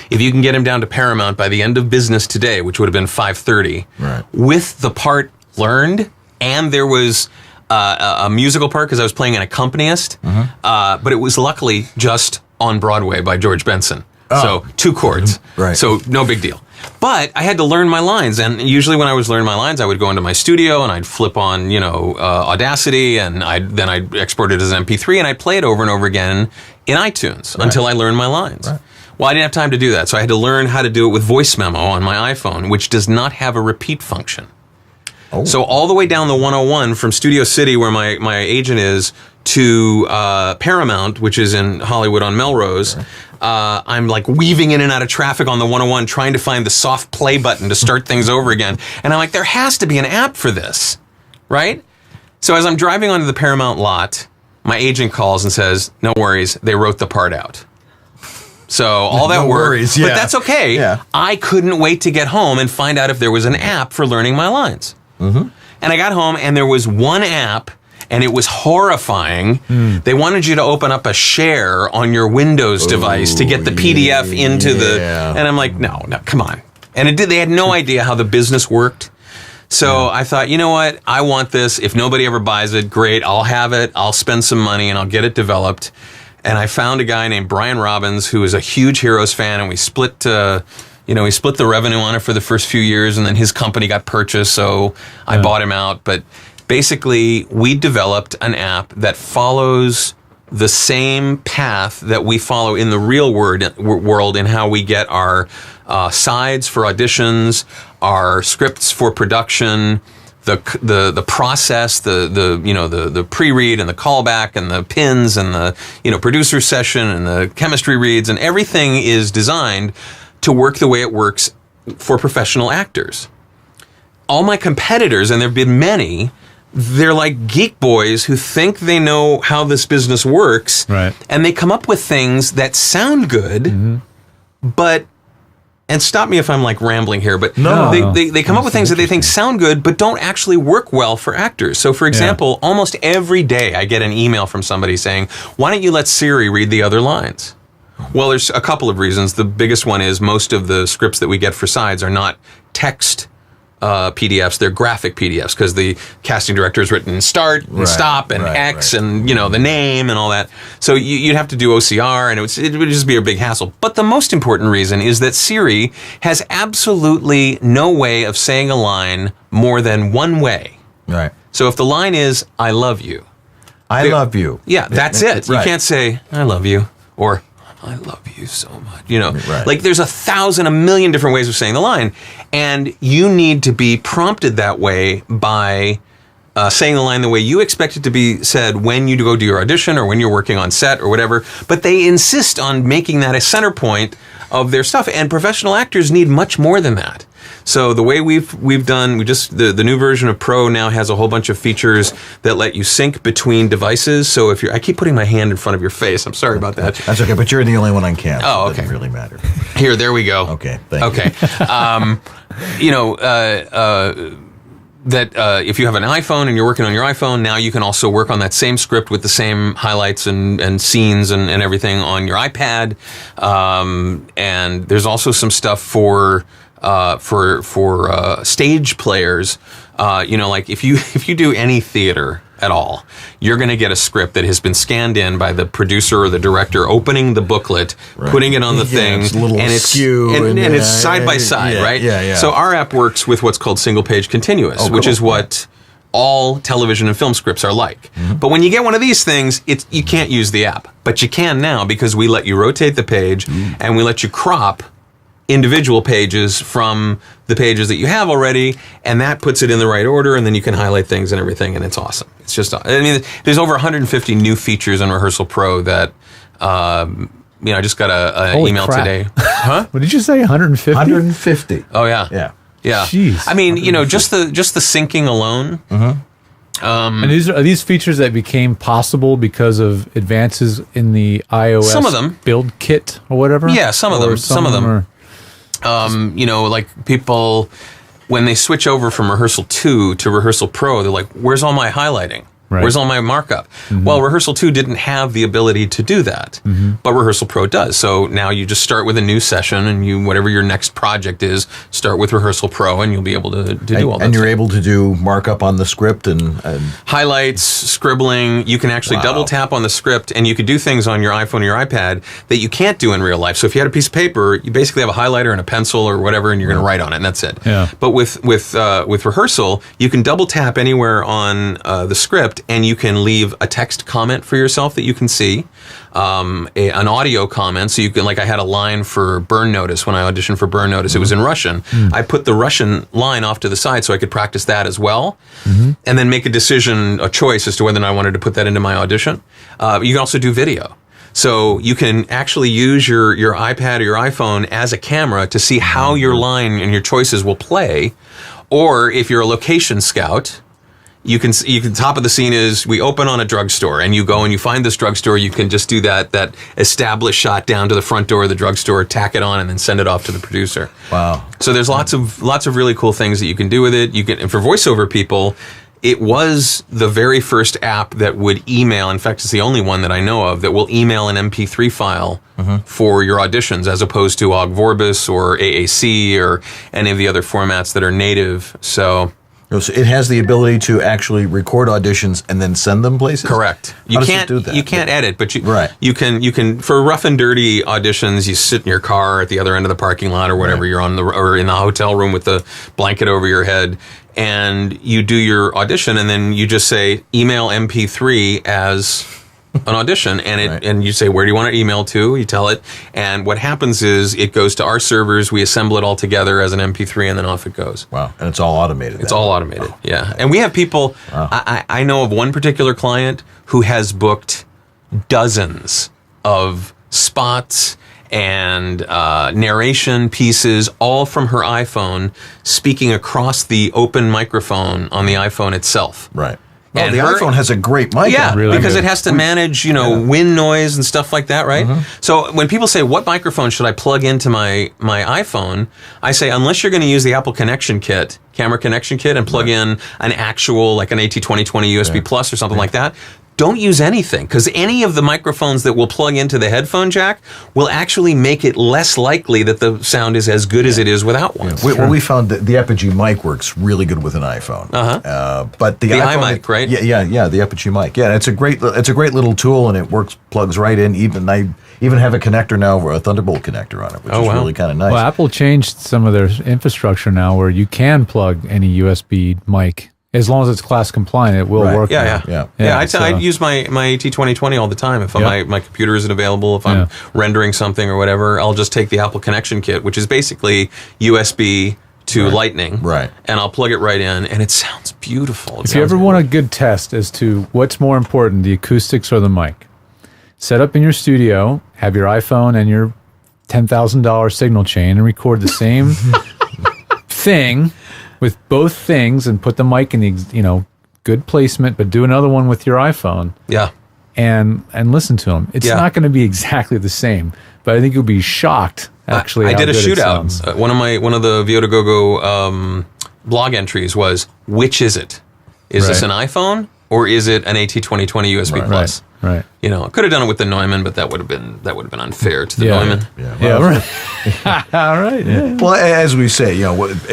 If you can get him down to Paramount by the end of business today, which would have been 5:30, right, with the part learned, and there was a musical part because I was playing an accompanist, but it was luckily just on Broadway by George Benson. So 2 chords. Right. So no big deal. But I had to learn my lines, and usually when I was learning my lines, I would go into my studio and I'd flip on, Audacity, and I'd export it as an MP3, and I'd play it over and over again in iTunes until I learned my lines. Right. Well, I didn't have time to do that, so I had to learn how to do it with voice memo on my iPhone, which does not have a repeat function. Oh. So all the way down the 101 from Studio City, where my agent is, to Paramount, which is in Hollywood on Melrose, I'm like weaving in and out of traffic on the 101 trying to find the soft play button to start things over again. And I'm like, there has to be an app for this, right? So as I'm driving onto the Paramount lot, my agent calls and says, no worries, they wrote the part out. So all that work, worries, yeah. But that's okay. Yeah. I couldn't wait to get home and find out if there was an app for learning my lines. Mm-hmm. And I got home and there was one app, and it was horrifying. They wanted you to open up a share on your Windows device to get the PDF into the, and I'm like, no, come on. And they had no idea how the business worked. So I thought, you know what? I want this. If nobody ever buys it, great. I'll have it. I'll spend some money and I'll get it developed. And I found a guy named Brian Robbins, who is a huge Heroes fan, and we split the revenue on it for the first few years, and then his company got purchased, so I bought him out. But basically, we developed an app that follows the same path that we follow in the real world in how we get our sides for auditions, our scripts for production, the process, the pre-read and the callback and the pins and the producer session and the chemistry reads, and everything is designed to work the way it works for professional actors. All my competitors, and there have been many, they're like geek boys who think they know how this business works, right, and they come up with things that sound good, but, and stop me if I'm like rambling here, but they come up with things that they think sound good, but don't actually work well for actors. So for example, almost every day I get an email from somebody saying, why don't you let Siri read the other lines? Well, there's a couple of reasons. The biggest one is most of the scripts that we get for sides are not text PDFs, they're graphic PDFs, because the casting director has written start and stop and X and the name and all that. So you'd have to do OCR, and it would just be a big hassle. But the most important reason is that Siri has absolutely no way of saying a line more than one way. Right. So if the line is "I love you," I love you. Yeah, that's it. You can't say "I love you" or I love you so much. Like there's a million different ways of saying the line, and you need to be prompted that way by saying the line the way you expect it to be said when you go do your audition or when you're working on set or whatever. But they insist on making that a center point of their stuff, and professional actors need much more than that. So the way we've done, the new version of Pro now has a whole bunch of features that let you sync between devices. So if I keep putting my hand in front of your face, I'm sorry about that. That's okay, but you're the only one on cam. Oh, so okay. It doesn't really matter. Here, there we go. Okay, thank you. That if you have an iPhone and you're working on your iPhone, now you can also work on that same script with the same highlights and scenes and everything on your iPad. And there's also some stuff for stage players. Like if you do any theater at all, you're going to get a script that has been scanned in by the producer or the director, opening the booklet, putting it on the thing, it's a little and it's side by side, right? Yeah. So our app works with what's called single page continuous, which is what all television and film scripts are like. But when you get one of these things, you can't use the app, but you can now because we let you rotate the page and we let you crop individual pages from the pages that you have already, and that puts it in the right order, and then you can highlight things and everything, and it's awesome. It's just, there's over 150 new features in Rehearsal Pro that I just got a Holy email crap. today. Huh? What did you say? 150? 150. Oh yeah. Yeah. Yeah. Jeez. I mean, just the syncing alone. And are these features that became possible because of advances in the iOS Some of them. build kit or whatever? Yeah, some of them. Some of them. Like people, when they switch over from Rehearsal 2 to Rehearsal Pro, they're like, where's all my highlighting? Right. Where's all my markup? Well, Rehearsal 2 didn't have the ability to do that, but Rehearsal Pro does. So now you just start with a new session, and whatever your next project is, start with Rehearsal Pro, and you'll be able to do all that. And you're stuff. able to do markup on the script and Highlights, scribbling. You can actually double tap on the script, and you can do things on your iPhone or your iPad that you can't do in real life. So if you had a piece of paper, you basically have a highlighter and a pencil or whatever, and you're going to write on it, and that's it. Yeah. But with Rehearsal, you can double tap anywhere on the script, and you can leave a text comment for yourself that you can see, an audio comment. So you can, like, I had a line for Burn Notice when I auditioned for Burn Notice. It was in Russian. I put the Russian line off to the side so I could practice that as well, and then make a choice as to whether or not I wanted to put that into my audition. You can also do video. So you can actually use your iPad or your iPhone as a camera to see how your line and your choices will play. Or if you're a location scout, you can top of the scene is we open on a drugstore, and you go and you find this drugstore. You can just do that established shot down to the front door of the drugstore, tack it on, and then send it off to the producer. Wow. So there's lots of really cool things that you can do with it. And for voiceover people, it was the very first app that would email. In fact, it's the only one that I know of that will email an MP3 file for your auditions, as opposed to OGG VOBS or AAC or any of the other formats that are native. So it has the ability to actually record auditions and then send them places? Correct. How does it do that? You can't edit, but Right. you can for rough and dirty auditions, you sit in your car at the other end of the parking lot or whatever, you're or in the hotel room with the blanket over your head, and you do your audition, and then you just say email MP3 as an audition, and and you say, where do you want it emailed to? You tell it, and what happens is it goes to our servers, we assemble it all together as an MP3, and then off it goes. Wow. And it's all automated. It's all automated, yeah. And we have people, I know of one particular client who has booked dozens of spots and narration pieces, all from her iPhone, speaking across the open microphone on the iPhone itself. Right. Well, And the iPhone has a great mic. Yeah, Really because good. it has to manage, wind noise and stuff like that, right? So when people say, what microphone should I plug into my iPhone? I say, unless you're going to use the Apple connection kit, camera connection kit, and plug in an actual, like an AT2020 USB Plus or something like that, don't use anything, because any of the microphones that will plug into the headphone jack will actually make it less likely that the sound is as good as it is without one. We found that the Epigee mic works really good with an iPhone. But the iPhone, iMic, right? Yeah, the Epigee mic. Yeah, it's a great little tool, and it plugs right in. I even have a connector now, a Thunderbolt connector on it, which is really kind of nice. Well, Apple changed some of their infrastructure now where you can plug any USB mic. As long as it's class compliant, it will work. Yeah. I use my AT2020 all the time. If my computer isn't available, if I'm rendering something or whatever, I'll just take the Apple connection kit, which is basically USB to Lightning. Right. And I'll plug it right in, and it sounds beautiful. If you ever want a good test as to what's more important, the acoustics or the mic, set up in your studio, have your iPhone and your $10,000 signal chain, and record the same thing with both things, and put the mic in the good placement, but do another one with your iPhone. Yeah. And listen to them. It's not going to be exactly the same, but I think you'll be shocked. Actually, I did a good it shootout. sounds. One of the VO to Go blog entries was, which is it? Is this an iPhone or is it an AT2020 USB Plus? Right. I could have done it with the Neumann, but that would have been unfair to the Neumann. Right. All right. Yeah. Well, as we say,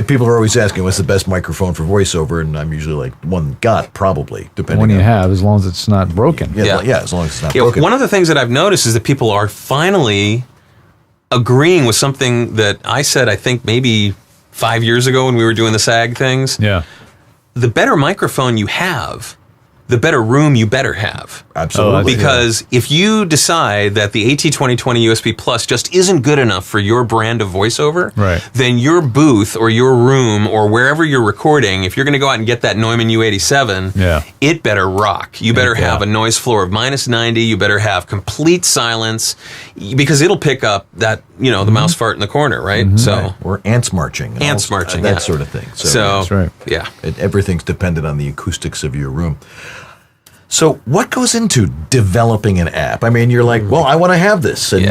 people are always asking what's the best microphone for voiceover, and I'm usually like, one got probably, depending One you on have, as long as it's not broken. as long as it's not broken. One of the things that I've noticed is that people are finally agreeing with something that I said, I think maybe 5 years ago when we were doing the SAG things. Yeah. The better microphone you have, the better room you better have. Absolutely. Because if you decide that the AT2020 USB Plus just isn't good enough for your brand of voiceover, then your booth or your room or wherever you're recording, if you're going to go out and get that Neumann U87, it better rock. You better have a noise floor of -90. You better have complete silence, because it'll pick up that, the mouse fart in the corner, right? So or ants marching. Ants marching. That sort of thing. So that's right. Yeah. Everything's dependent on the acoustics of your room. So what goes into developing an app? I mean, you're like, well, I want to have this. And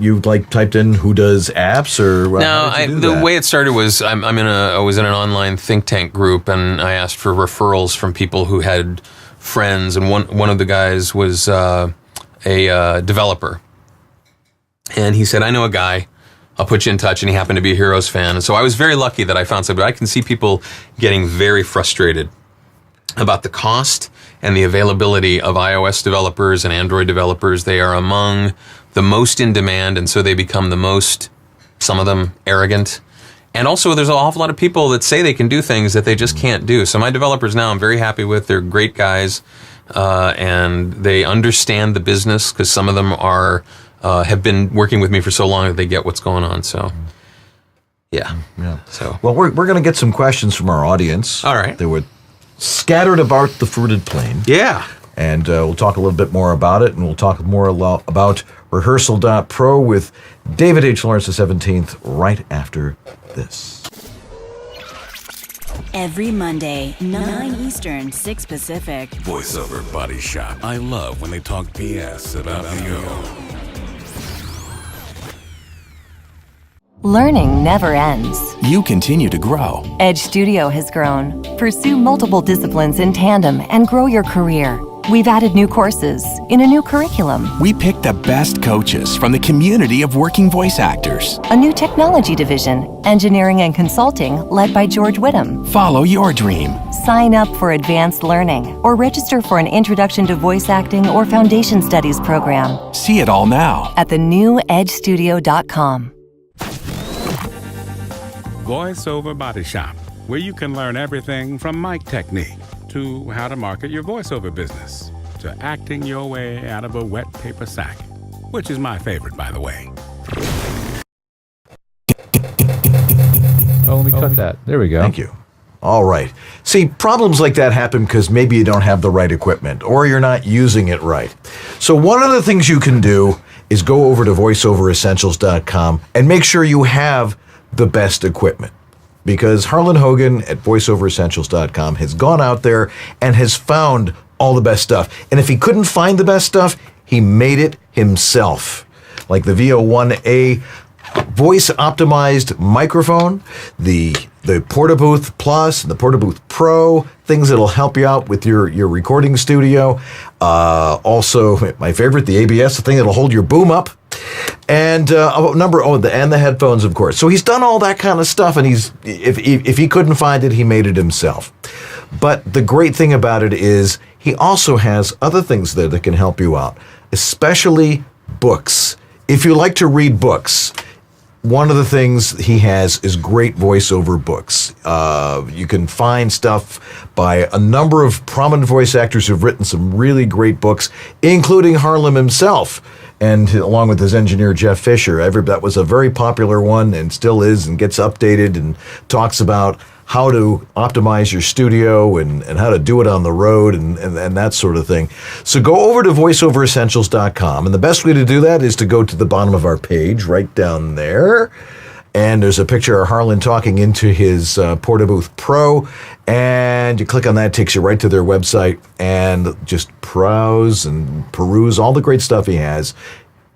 you typed in who does apps or the way it started was I was in an online think tank group, and I asked for referrals from people who had friends, and one of the guys was a developer. And he said, I know a guy, I'll put you in touch, and he happened to be a Heroes fan. And so I was very lucky that I found somebody. I can see people getting very frustrated about the cost and the availability of iOS developers and Android developers. They are among the most in demand, and so they become the most, some of them, arrogant. And also, there's an awful lot of people that say they can do things that they just can't do. So my developers now, I'm very happy with. They're great guys, and they understand the business, because some of them have been working with me for so long that they get what's going on. So, yeah. So, well, we're going to get some questions from our audience. All right. They were scattered about the fruited plain. Yeah. And we'll talk a little bit more about it, and we'll talk more about Rehearsal.pro with David H Lawrence XVII right after this. Every Monday, 9 Eastern, 6 Pacific. VoiceOver Body Shop. I love when they talk BS about VO. Learning never ends. You continue to grow. Edge Studio has grown. Pursue multiple disciplines in tandem and grow your career. We've added new courses in a new curriculum. We pick the best coaches from the community of working voice actors. A new technology division, engineering and consulting, led by George Whittam. Follow your dream. Sign up for advanced learning or register for an Introduction to Voice Acting or Foundation Studies program. See it all now at thenewedgestudio.com. VoiceOver Body Shop, where you can learn everything from mic technique to how to market your voiceover business to acting your way out of a wet paper sack, which is my favorite, by the way. Oh, let me cut that. There we go. Thank you. All right. See, problems like that happen because maybe you don't have the right equipment or you're not using it right. So one of the things you can do is go over to voiceoveressentials.com and make sure you have the best equipment, because Harlan Hogan at voiceoveressentials.com has gone out there and has found all the best stuff. And if he couldn't find the best stuff, he made it himself. Like the VO1A voice optimized microphone, the Portabooth Plus and the Portabooth Pro, things that'll help you out with your recording studio. Also, my favorite, the ABS, the thing that'll hold your boom up. And and the headphones, of course. So he's done all that kind of stuff, and if he couldn't find it, he made it himself. But the great thing about it is he also has other things there that can help you out, especially books. If you like to read books, one of the things he has is great voiceover books. You can find stuff by a number of prominent voice actors who've written some really great books, including Harlan himself, and along with his engineer, Jeff Fisher. That was a very popular one and still is, and gets updated and talks about how to optimize your studio and how to do it on the road and that sort of thing. So go over to voiceoveressentials.com, and the best way to do that is to go to the bottom of our page, right down there, and there's a picture of Harlan talking into his Portabooth Pro, and you click on that, it takes you right to their website, and just browse and peruse all the great stuff he has.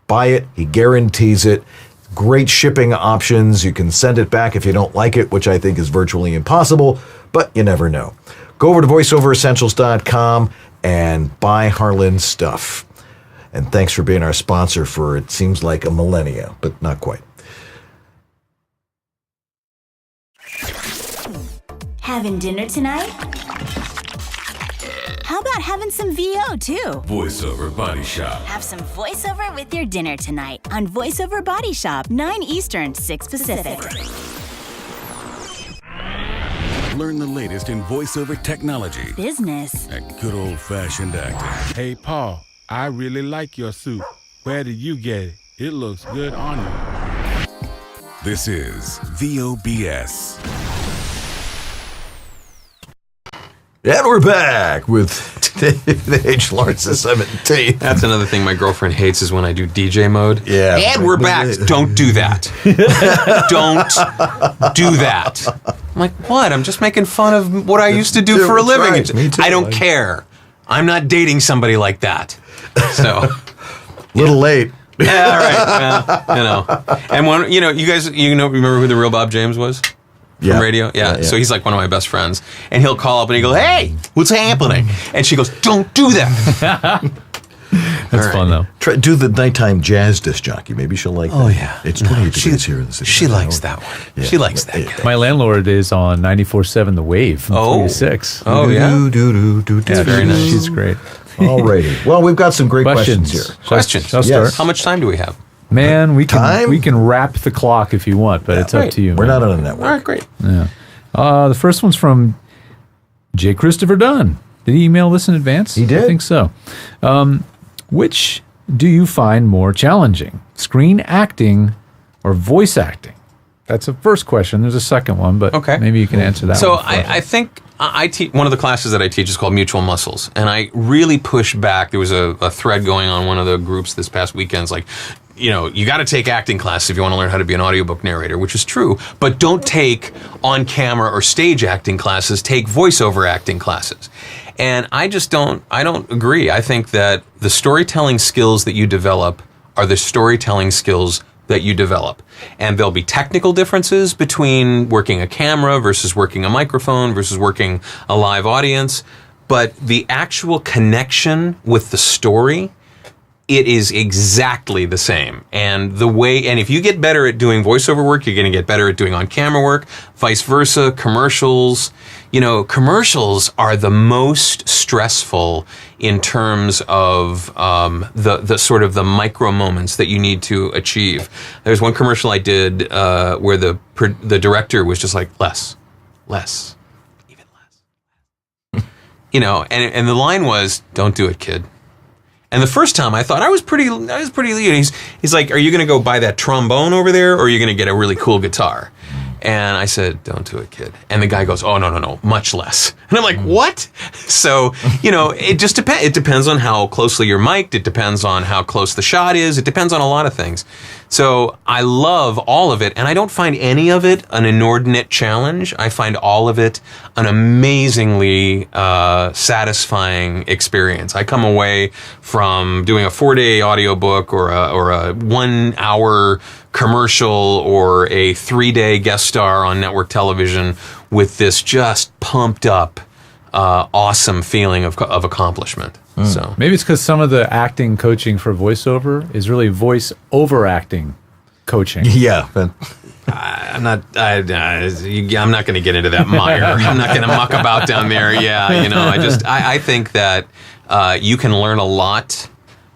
Buy it, he guarantees it. Great shipping options. You can send it back if you don't like it, which I think is virtually impossible, but you never know. Go over to voiceoveressentials.com and buy Harlan's stuff. And thanks for being our sponsor for, it seems like, a millennia, but not quite. Having dinner tonight? How about having some VO too? VoiceOver Body Shop. Have some voiceover with your dinner tonight on VoiceOver Body Shop, 9 Eastern, 6 Pacific. Learn the latest in voiceover technology Business. and good old-fashioned acting. Hey, Paul, I really like your suit. Where did you get it? It looks good on you. This is VOBS. And we're back with David H Lawrence XVII. That's another thing my girlfriend hates is when I do DJ mode. Yeah. And we're back. Don't do that. Don't do that. I'm like, what? I'm just making fun of what I used to do for a living. Right. Me too. I don't care. I'm not dating somebody like that. So, Little late. yeah, all right. Well, and when you guys, remember who the real Bob James was? From radio? Yeah. So he's like one of my best friends. And he'll call up and he goes, hey, what's happening? And she goes, don't do that. That's fun, though. Do the nighttime jazz disc jockey. Maybe she'll like that. Oh, yeah. It's 28 degrees here in the city. She likes that one. Yeah. She likes that. My landlord is on 94.7 The Wave from 3 to 6. Oh, yeah. That's very nice. She's great. Alrighty. Well, we've got some great questions here. Questions. I'll Yes. start. How much time do we have? Man, we Time? can wrap the clock if you want, but it's up to you. We're man. not on a network. All right, great. Yeah. The first one's from J. Christopher Dunn. Did he email this in advance? He did. I think so. Which do you find more challenging, screen acting or voice acting? That's the first question. There's a second one, but Okay. maybe you can answer that So one. I think I teach one of the classes that I teach is called Mutual Muscles, and I really push back. There was a thread going on one of the groups this past weekend. It's like, you got to take acting classes if you want to learn how to be an audiobook narrator, which is true. But don't take on camera or stage acting classes. Take voiceover acting classes. And I don't agree. I think that the storytelling skills that you develop are the storytelling skills that you develop. And there'll be technical differences between working a camera versus working a microphone versus working a live audience. But the actual connection with the story, it is exactly the same. And if you get better at doing voiceover work, you're going to get better at doing on-camera work, vice versa, commercials. Commercials are the most stressful in terms of the sort of the micro moments that you need to achieve. There's one commercial I did where the director was just like, less, even less. And the line was, don't do it, kid. And the first time I thought I was pretty. He's like, are you going to go buy that trombone over there, or are you going to get a really cool guitar? And I said, don't do it, kid. And the guy goes, oh, no, much less. And I'm like, what? So, it just depends. It depends on how closely you're mic'd. It depends on how close the shot is. It depends on a lot of things. So I love all of it. And I don't find any of it an inordinate challenge. I find all of it an amazingly satisfying experience. I come away from doing a 4-day audiobook or a 1-hour commercial or a 3-day guest star on network television with this just pumped up, awesome feeling of accomplishment. So maybe it's because some of the acting coaching for voiceover is really voice over acting coaching. Yeah. I'm not going to get into that mire. I'm not going to muck about down there. Yeah, I think that you can learn a lot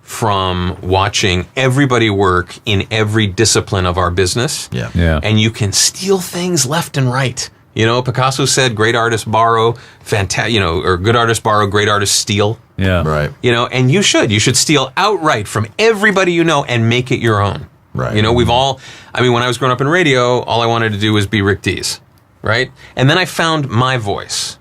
from watching everybody work in every discipline of our business. Yeah. And you can steal things left and right. Picasso said, great artists borrow, or good artists borrow, great artists steal. Yeah. Right. And you should steal outright from everybody you know and make it your own. Right. When I was growing up in radio, all I wanted to do was be Rick Dees, right? And then I found my voice,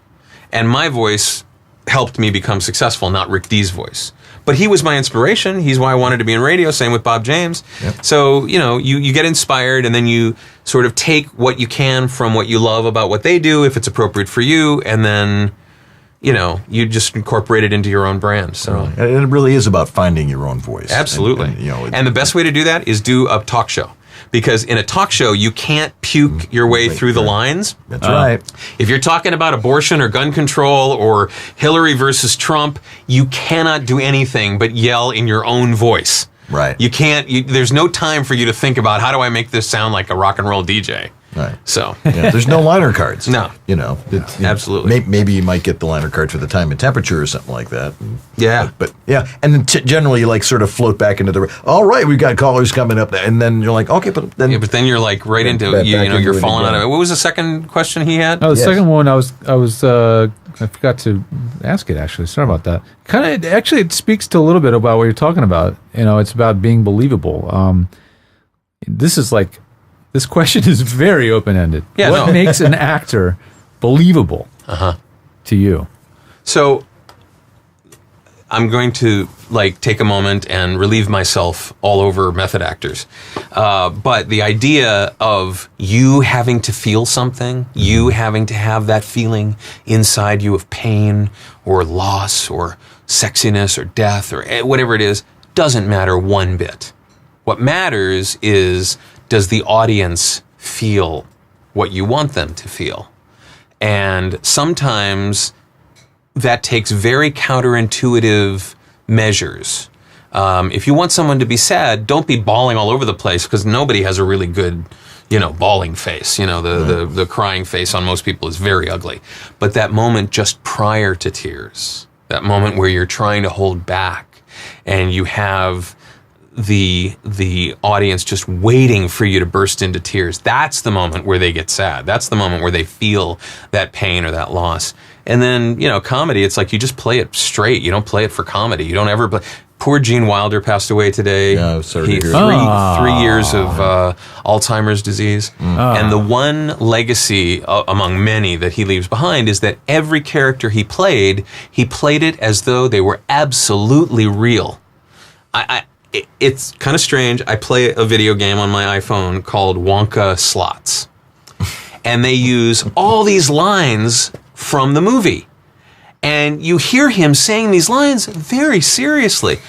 and my voice helped me become successful, not Rick Dees' voice. But he was my inspiration. He's why I wanted to be in radio. Same with Bob James. Yep. So, you get inspired, and then you sort of take what you can from what you love about what they do, if it's appropriate for you, and then, you just incorporate it into your own brand. So, And it really is about finding your own voice. Absolutely. And the best way to do that is do a talk show. Because in a talk show, you can't puke your way through the lines. That's right. If you're talking about abortion or gun control or Hillary versus Trump, you cannot do anything but yell in your own voice. Right. You can't, there's no time for you to think about, how do I make this sound like a rock and roll DJ? Right. So there's no liner cards. No. Absolutely. Maybe you might get the liner card for the time and temperature or something like that. Yeah. But and then generally you sort of float back into the. All right, we've got callers coming up, and then you're like, okay, but then. Yeah, but then you're like right into you're falling out of it. What was the second question he had? Oh, the second one I forgot to ask it actually. Sorry about that. Actually, it speaks to a little bit about what you're talking about. It's about being believable. This question is very open-ended. Yeah, what makes an actor believable to you? So I'm going to take a moment and relieve myself all over method actors. But the idea of you having to feel something, you having to have that feeling inside you of pain or loss or sexiness or death or whatever it is, doesn't matter one bit. What matters is, does the audience feel what you want them to feel? And sometimes that takes very counterintuitive measures. If you want someone to be sad, don't be bawling all over the place, because nobody has a really good, bawling face. The crying face on most people is very ugly. But that moment just prior to tears, that moment where you're trying to hold back and you have the audience just waiting for you to burst into tears, that's the moment where they get sad. That's the moment where they feel that pain or that loss. And then, comedy, it's like you just play it straight. You don't play it for comedy. You don't ever play. Poor Gene Wilder passed away today. Yeah, sorry to hear 3 years of Alzheimer's disease. And the one legacy among many that he leaves behind is that every character he played it as though they were absolutely real. It's kind of strange. I play a video game on my iPhone called Wonka Slots. And they use all these lines from the movie. And you hear him saying these lines very seriously.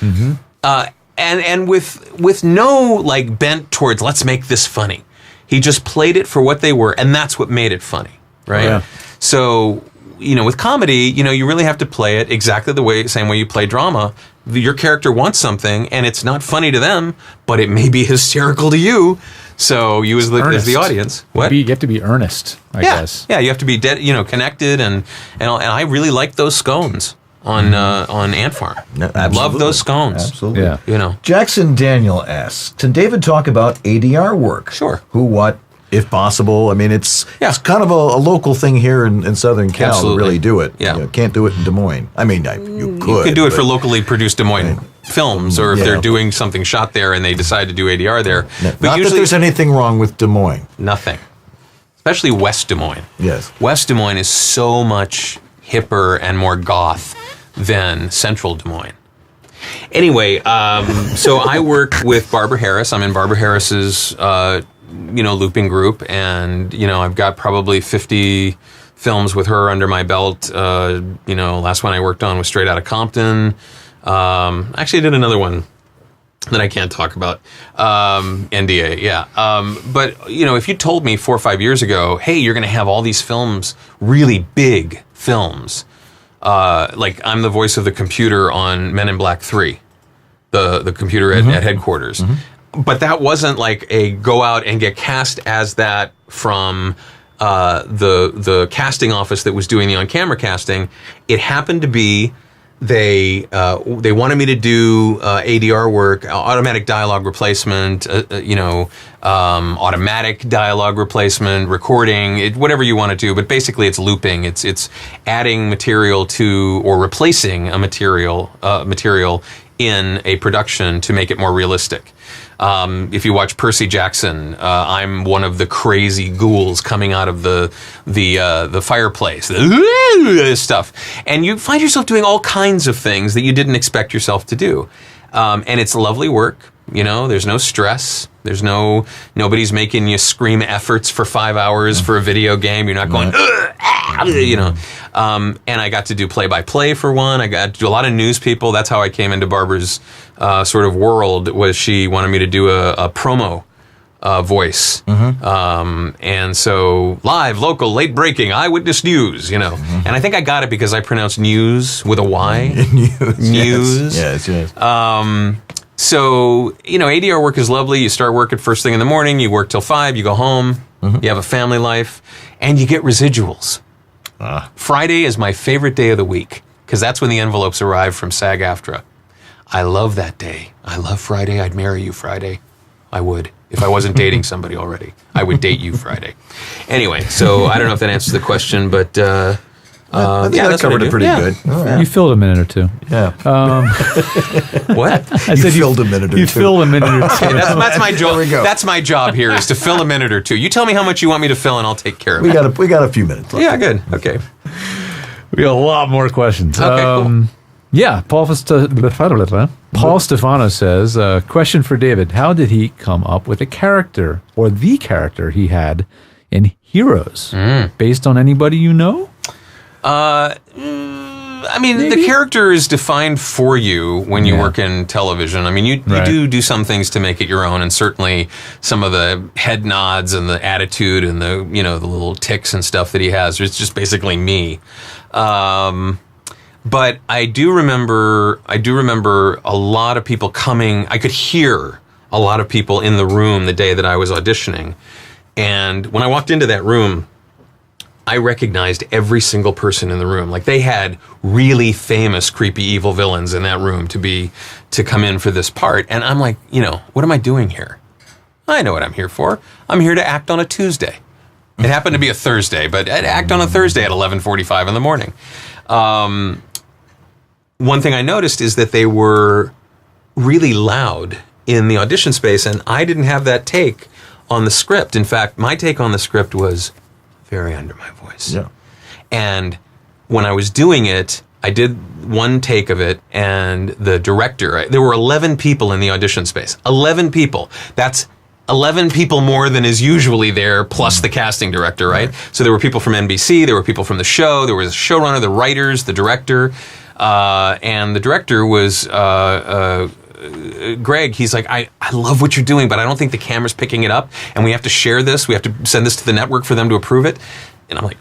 And with no bent towards, let's make this funny. He just played it for what they were, and that's what made it funny, right? Yeah. So, with comedy, you really have to play it exactly the same way you play drama. Your character wants something, and it's not funny to them, but it may be hysterical to you. So you as the audience, what? You have to be earnest, I guess. Yeah, you have to be connected, and I really like those scones on Ant Farm. No, love those scones. Absolutely. Yeah. Jackson Daniel asks, can David talk about ADR work? Sure. Who, what, if possible? I mean, it's kind of a local thing here in Southern Cal. Absolutely. To really do it. Yeah. You can't do it in Des Moines. I mean, you could. You could do it for locally produced Des Moines films, or if they're doing something shot there and they decide to do ADR there. But not usually, that there's anything wrong with Des Moines. Nothing. Especially West Des Moines. Yes. West Des Moines is so much hipper and more goth than Central Des Moines. Anyway, so I work with Barbara Harris. I'm in Barbara Harris's looping group, and I've got probably 50 films with her under my belt. Last one I worked on was Straight Outta Compton. Actually, I did another one that I can't talk about. NDA, yeah. But if you told me 4 or 5 years ago, hey, you're going to have all these films, really big films, like I'm the voice of the computer on Men in Black 3, the computer at headquarters. But that wasn't like a go out and get cast as that from the casting office that was doing the on-camera casting. It happened to be they wanted me to do ADR work, automatic dialogue replacement, automatic dialogue replacement, recording, whatever you want to do. But basically, it's looping. It's adding material to or replacing a material in a production to make it more realistic. If you watch Percy Jackson, I'm one of the crazy ghouls coming out of the fireplace, stuff, and you find yourself doing all kinds of things that you didn't expect yourself to do, and it's lovely work. There's no stress. Nobody's making you scream efforts for 5 hours for a video game. You're not going, and I got to do play-by-play for one. I got to do a lot of news people. That's how I came into Barbara's sort of world, was she wanted me to do a promo voice. And so live, local, late breaking, eyewitness news, And I think I got it because I pronounced news with a Y. News. Yes. So, ADR work is lovely. You start work at first thing in the morning, you work till 5, you go home, you have a family life, and you get residuals. Friday is my favorite day of the week because that's when the envelopes arrive from SAG-AFTRA. I love that day. I love Friday. I'd marry you Friday. I would. If I wasn't dating somebody already, I would date you Friday. Anyway, so I don't know if that answers the question, but I think that covered it pretty good. You filled a minute or two. Yeah. What? I said filled a minute or two. You filled a minute or two. Okay, that's my job. There we go. That's my job here is to fill a minute or two. You tell me how much you want me to fill, and I'll take care of it. We got a few minutes left. Yeah, good. Okay. We got a lot more questions. Okay, cool. Yeah, Paul Stefano says, question for David. How did he come up with a character or the character he had in Heroes? Based on anybody you know? I mean, the character is defined for you when you work in television. I mean, you do some things to make it your own, and certainly some of the head nods and the attitude and the the little tics and stuff that he has. It's just basically me. But I do remember a lot of people coming. I could hear a lot of people in the room the day that I was auditioning, and when I walked into that room, I recognized every single person in the room. Like, they had really famous creepy evil villains in that room to come in for this part. And I'm like, what am I doing here? I know what I'm here for. I'm here to act on a Tuesday. It happened to be a Thursday, but I'd act on a Thursday at 11:45 in the morning. One thing I noticed is that they were really loud in the audition space, and I didn't have that take on the script. In fact, my take on the script was very under my voice. Yeah. And when I was doing it, I did one take of it, and the director, there were 11 people in the audition space. 11 people. That's 11 people more than is usually there, plus the casting director, right? So there were people from NBC, there were people from the show, there was a showrunner, the writers, the director, and the director was Greg. He's like, I love what you're doing, but I don't think the camera's picking it up, and we have to share this. We have to send this to the network for them to approve it. And I'm like,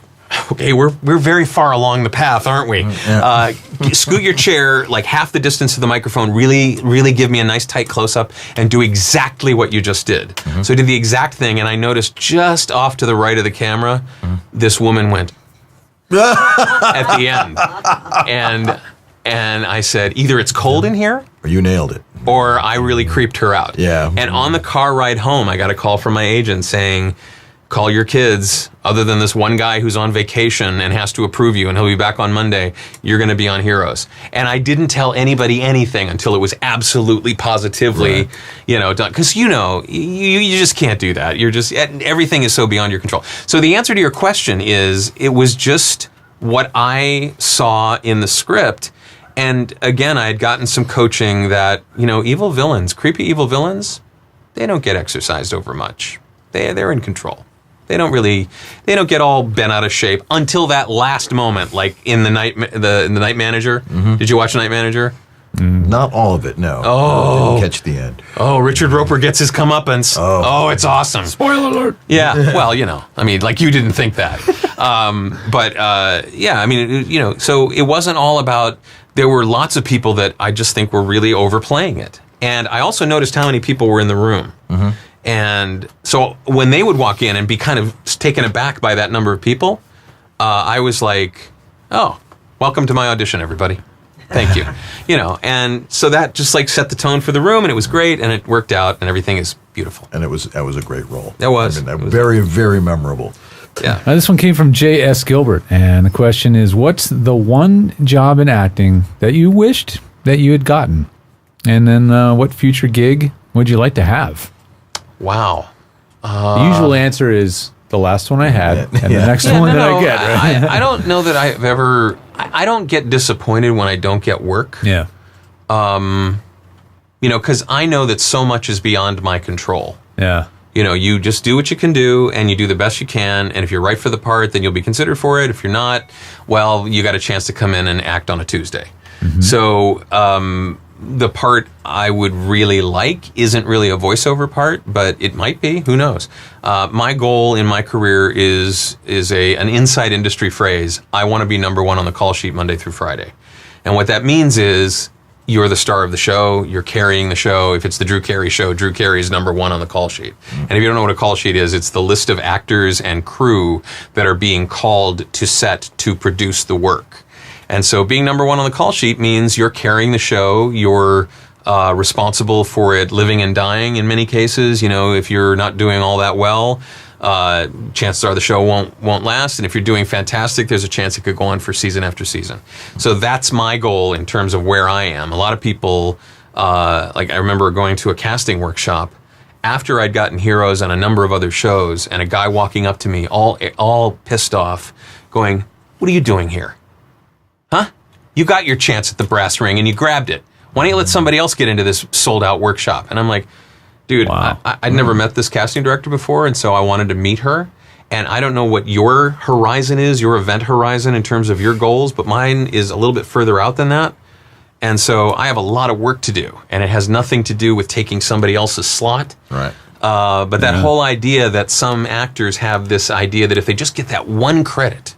okay, we're very far along the path, aren't we? Yeah. Scoot your chair like half the distance to the microphone, really, really give me a nice tight close-up, and do exactly what you just did. So I did the exact thing, and I noticed just off to the right of the camera, this woman went at the end. And I said, either it's cold in here, or you nailed it, or I really creeped her out. Yeah. And on the car ride home, I got a call from my agent saying, call your kids. Other than this one guy who's on vacation and has to approve you, and he'll be back on Monday, you're going to be on Heroes. And I didn't tell anybody anything until it was absolutely positively, done. Because you just can't do that. You're just, everything is so beyond your control. So the answer to your question is, it was just what I saw in the script. And again, I had gotten some coaching that, evil villains, creepy evil villains, they don't get exercised over much. They're in control. They don't get all bent out of shape until that last moment, like in the Night Manager. Did you watch Night Manager? Not all of it, no. I didn't catch the end. Oh, Richard Roper gets his comeuppance. Oh, it's awesome. Spoiler alert. Yeah, well, like you didn't think that. So it wasn't all about, there were lots of people that I just think were really overplaying it. And I also noticed how many people were in the room. And so when they would walk in and be kind of taken aback by that number of people, I was like, oh, welcome to my audition, everybody. Thank you. And so that just like set the tone for the room, and it was great, and it worked out, and everything is beautiful. And that was a great role. It was. Very, very memorable. Yeah. This one came from J.S. Gilbert, and the question is, what's the one job in acting that you wished that you had gotten? And then what future gig would you like to have? Wow. The usual answer is the last one I had, and the next one that I get. Right? I don't know that I've ever... I don't get disappointed when I don't get work. Yeah. Because I know that so much is beyond my control. Yeah. You just do what you can do, and you do the best you can, and if you're right for the part, then you'll be considered for it. If you're not, well, you got a chance to come in and act on a Tuesday. So... the part I would really like isn't really a voiceover part, but it might be. Who knows? My goal in my career is an inside industry phrase. I want to be number one on the call sheet Monday through Friday. And what that means is you're the star of the show. You're carrying the show. If it's the Drew Carey show, Drew Carey is number one on the call sheet. And if you don't know what a call sheet is, it's the list of actors and crew that are being called to set to produce the work. And so being number one on the call sheet means you're carrying the show. You're responsible for it living and dying in many cases. You know, if you're not doing all that well, chances are the show won't last. And if you're doing fantastic, there's a chance it could go on for season after season. So that's my goal in terms of where I am. A lot of people, like I remember going to a casting workshop after I'd gotten Heroes and a number of other shows, and a guy walking up to me all pissed off going, "What are you doing here? Huh? You got your chance at the brass ring and you grabbed it. Why don't you let somebody else get into this sold out workshop?" And I'm like, dude, wow. I'd never met this casting director before, and so I wanted to meet her. And I don't know what your horizon is, your event horizon in terms of your goals, but mine is a little bit further out than that. And so I have a lot of work to do, and it has nothing to do with taking somebody else's slot. Right. But that whole idea that some actors have this idea that if they just get that one credit,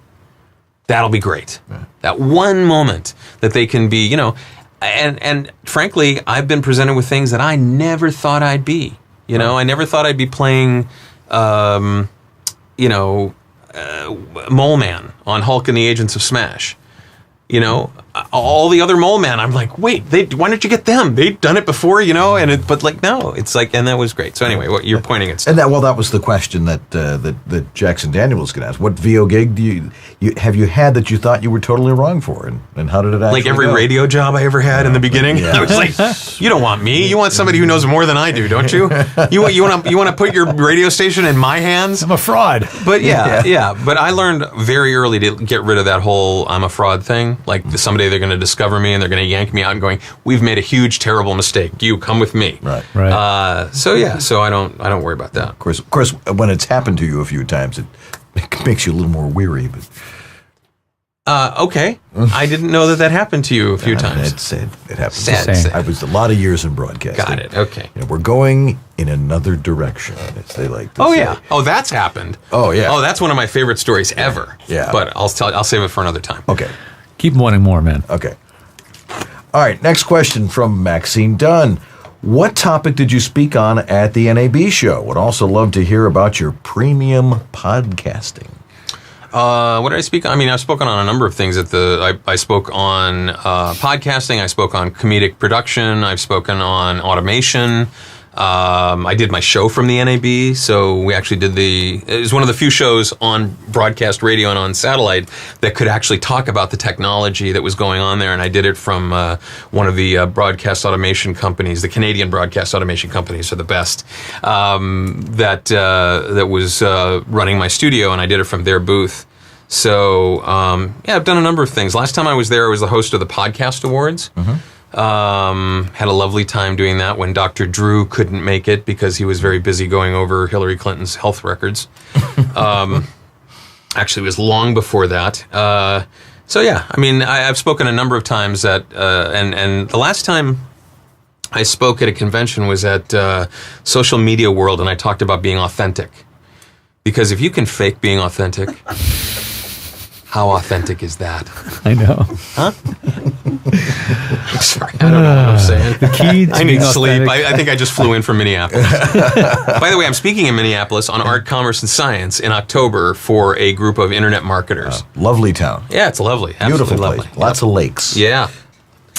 that'll be great. Yeah. That one moment that they can be, you know, and frankly, I've been presented with things that I never thought I'd be. You know, I never thought I'd be playing, Mole Man on Hulk and the Agents of Smash. You know, all the other Mole Man, I'm like, wait, why don't you get them? They'd done it before, you know, but like, no, it's like, and that was great. So anyway, what you're pointing at. And that was the question that Jackson Daniel was going to ask. What VO gig do have you had that you thought you were totally wrong for, and how did it actually like every go? radio job I ever had in the beginning? Yeah. I was like, you don't want me. You want somebody who knows more than I do, don't you? You want to put your radio station in my hands? I'm a fraud. But yeah. But I learned very early to get rid of that whole I'm a fraud thing. Like someday they're going to discover me and they're going to yank me out and going, we've made a huge, terrible mistake. You come with me. Right. So I don't worry about that. Of course, when it's happened to you a few times, it makes you a little more weary. But okay, I didn't know that happened to you a few times. It happened. Sad. I was a lot of years in broadcasting. Got it. Okay. You know, we're going in another direction, as they like to say. Oh yeah. Oh, that's happened. Oh yeah. Oh, that's one of my favorite stories ever. Yeah. But I'll save it for another time. Okay. Keep wanting more, man. Okay. All right, next question from Maxine Dunn. What topic did you speak on at the NAB show? Would also love to hear about your premium podcasting. What did I speak on? I mean, I've spoken on a number of things I spoke on podcasting, I spoke on comedic production, I've spoken on automation. I did my show from the NAB, so we actually it was one of the few shows on broadcast radio and on satellite that could actually talk about the technology that was going on there, and I did it from one of the broadcast automation companies. The Canadian broadcast automation companies are the best, that was running my studio, and I did it from their booth. So, I've done a number of things. Last time I was there, I was the host of the Podcast Awards. Mm-hmm. Had a lovely time doing that when Dr. Drew couldn't make it because he was very busy going over Hillary Clinton's health records. Actually, it was long before that. I mean, I've spoken a number of times and the last time I spoke at a convention was at Social Media World, and I talked about being authentic. Because if you can fake being authentic, how authentic is that? I know. Huh? Sorry, I don't know what I'm saying. The key to I need being sleep. authentic. I think I just flew in from Minneapolis. By the way, I'm speaking in Minneapolis on Art, Commerce, and Science in October for a group of internet marketers. Lovely town. Yeah, it's lovely. Beautiful Absolutely place. lovely. Lots of lakes. Yeah.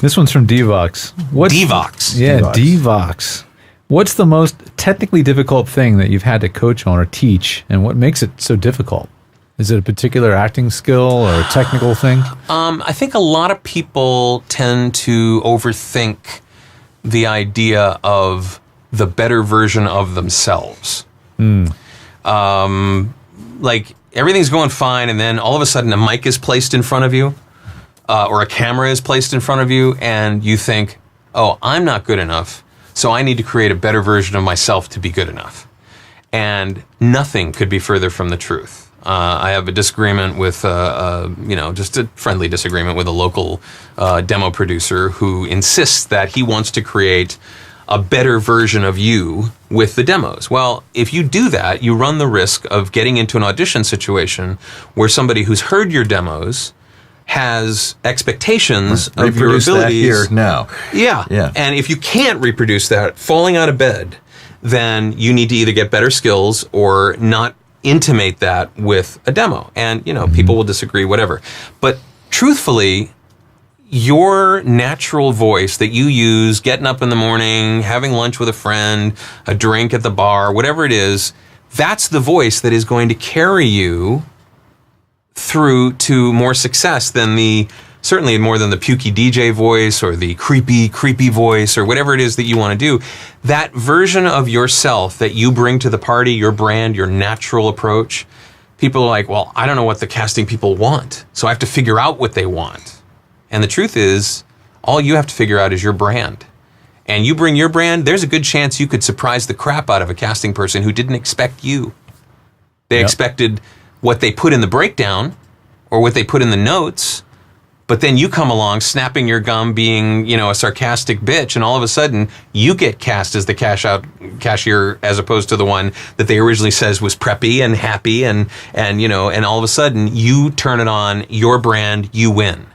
This one's from Devox. Devox. Yeah, Devox. Devox. What's the most technically difficult thing that you've had to coach on or teach, and what makes it so difficult? Is it a particular acting skill or a technical thing? I think a lot of people tend to overthink the idea of the better version of themselves. Like everything's going fine, and then all of a sudden a mic is placed in front of you, or a camera is placed in front of you, and you think, oh, I'm not good enough, so I need to create a better version of myself to be good enough. And nothing could be further from the truth. I have a disagreement with, just a friendly disagreement with a local demo producer who insists that he wants to create a better version of you with the demos. Well, if you do that, you run the risk of getting into an audition situation where somebody who's heard your demos has expectations of your Reproduce that abilities. here now. Yeah. Yeah. And if you can't reproduce that, falling out of bed, then you need to either get better skills or not intimate that with a demo. And, people will disagree, whatever. But truthfully, your natural voice that you use getting up in the morning, having lunch with a friend, a drink at the bar, whatever it is, that's the voice that is going to carry you through to more success than certainly more than the pukey DJ voice or the creepy voice or whatever it is that you want to do. That version of yourself that you bring to the party, your brand, your natural approach, people are like, well, I don't know what the casting people want, so I have to figure out what they want. And the truth is, all you have to figure out is your brand. And you bring your brand, there's a good chance you could surprise the crap out of a casting person who didn't expect you. They expected what they put in the breakdown or what they put in the notes, but then you come along snapping your gum, being, a sarcastic bitch, and all of a sudden you get cast as the cashier as opposed to the one that they originally says was preppy and happy and all of a sudden you turn it on, your brand, you win.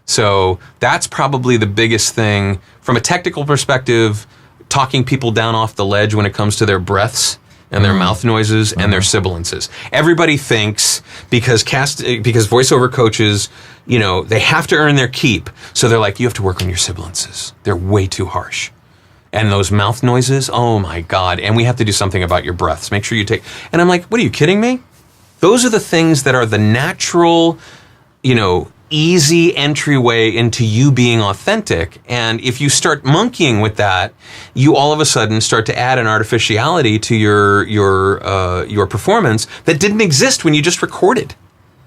So that's probably the biggest thing from a technical perspective, talking people down off the ledge when it comes to their breaths and their mouth noises and their sibilances. Everybody thinks because voiceover coaches, they have to earn their keep. So they're like, you have to work on your sibilances. They're way too harsh. And those mouth noises, oh my God. And we have to do something about your breaths. Make sure you take, and I'm like, what are you kidding me? Those are the things that are the natural, easy entryway into you being authentic. And if you start monkeying with that, you all of a sudden start to add an artificiality to your performance that didn't exist when you just recorded.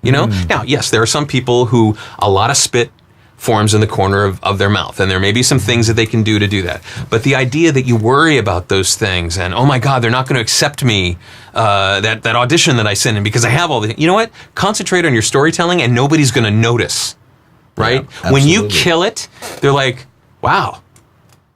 Now, yes, there are some people who a lot of spit forms in the corner of their mouth, and there may be some things that they can do to do that. But the idea that you worry about those things and, oh my God, they're not going to accept me, that audition that I sent in because I have all the, you know what? Concentrate on your storytelling and nobody's going to notice, right? Yeah, when you kill it, they're like, wow.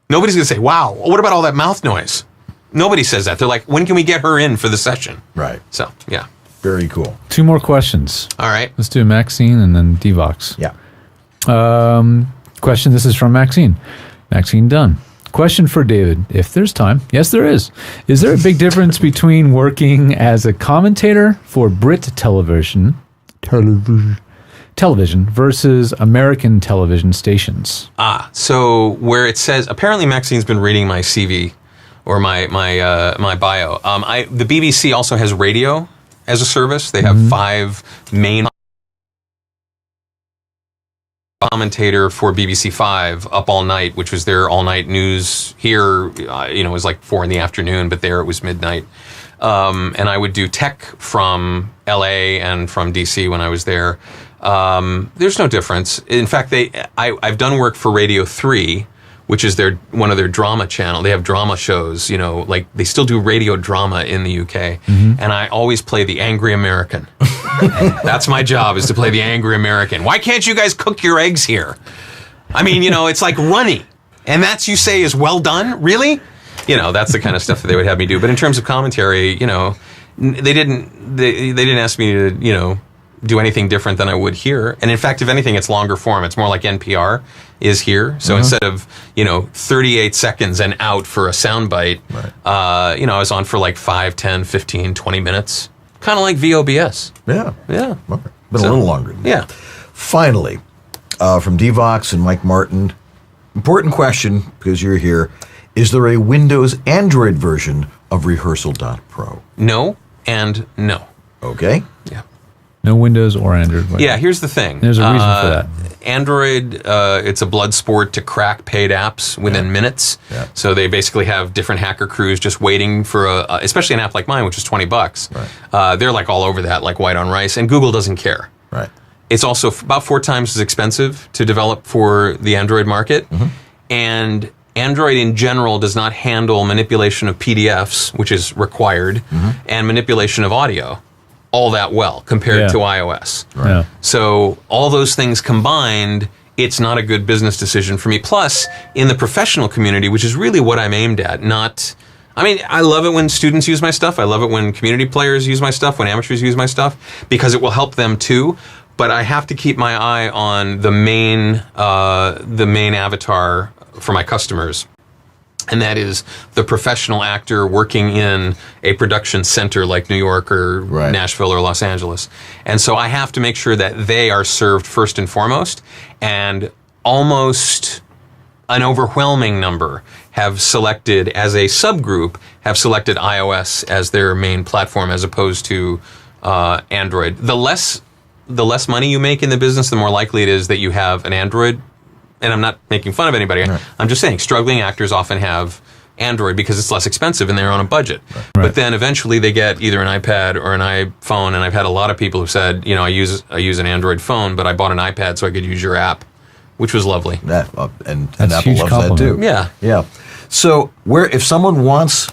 Nobody's going to say, wow, what about all that mouth noise? Nobody says that. They're like, when can we get her in for the session? Right. So, yeah. Very cool. 2 more questions. All right. Let's do Maxine and then Devox. Yeah. Question. This is from Maxine. Maxine Dunn. Question for David, if there's time. Yes, there is. Is there a big difference between working as a commentator for Brit television versus American television stations? So where it says, apparently Maxine's been reading my CV or my bio. The BBC also has radio as a service. They have 5 main commentator for BBC 5 Up All Night, which was their all-night news. Here, it was like 4 p.m, but there it was midnight. And I would do tech from LA and from DC when I was there. There's no difference. In fact, I've done work for Radio 3, which is one of their drama channel. They have drama shows, like they still do radio drama in the UK. And I always play the angry American. That's my job, is to play the angry American. Why can't you guys cook your eggs here? I mean, it's like runny. And that's, you say, is well done? Really? That's the kind of stuff that they would have me do. But in terms of commentary, they didn't ask me to, do anything different than I would here. And in fact, if anything, it's longer form. It's more like NPR is here. So instead of, 38 seconds and out for a soundbite, I was on for like 5, 10, 15, 20 minutes. Kind of like VOBS. Yeah. Yeah. Okay. Been a little longer than that. Yeah. Finally, from Devox and Mike Martin, important question, because you're here. Is there a Windows Android version of Rehearsal.pro? No and no. Okay. Yeah. No Windows or Android. Yeah, here's the thing. There's a reason for that. Android, it's a blood sport to crack paid apps within minutes. Yeah. So they basically have different hacker crews just waiting for especially an app like mine, which is $20. Right. They're like all over that, like white on rice, and Google doesn't care. Right. It's also about 4 times as expensive to develop for the Android market. And Android in general does not handle manipulation of PDFs, which is required, and manipulation of audio all that well compared to iOS. Right. Yeah. So all those things combined, it's not a good business decision for me. Plus, in the professional community, which is really what I'm aimed at, I love it when students use my stuff. I love it when community players use my stuff, when amateurs use my stuff, because it will help them too. but I have to keep my eye on the main avatar for my customers. And that is the professional actor working in a production center like New York or Nashville or Los Angeles. And so I have to make sure that they are served first and foremost, and almost an overwhelming number have selected, as a subgroup, have selected iOS as their main platform as opposed to Android. The less money you make in the business, the more likely it is that you have an Android. And I'm not making fun of anybody. Right. I'm just saying struggling actors often have Android because it's less expensive and they're on a budget. Right. But then eventually they get either an iPad or an iPhone. And I've had a lot of people who said, I use an Android phone, but I bought an iPad so I could use your app, which was lovely. And Apple loves that too. Yeah. So if someone wants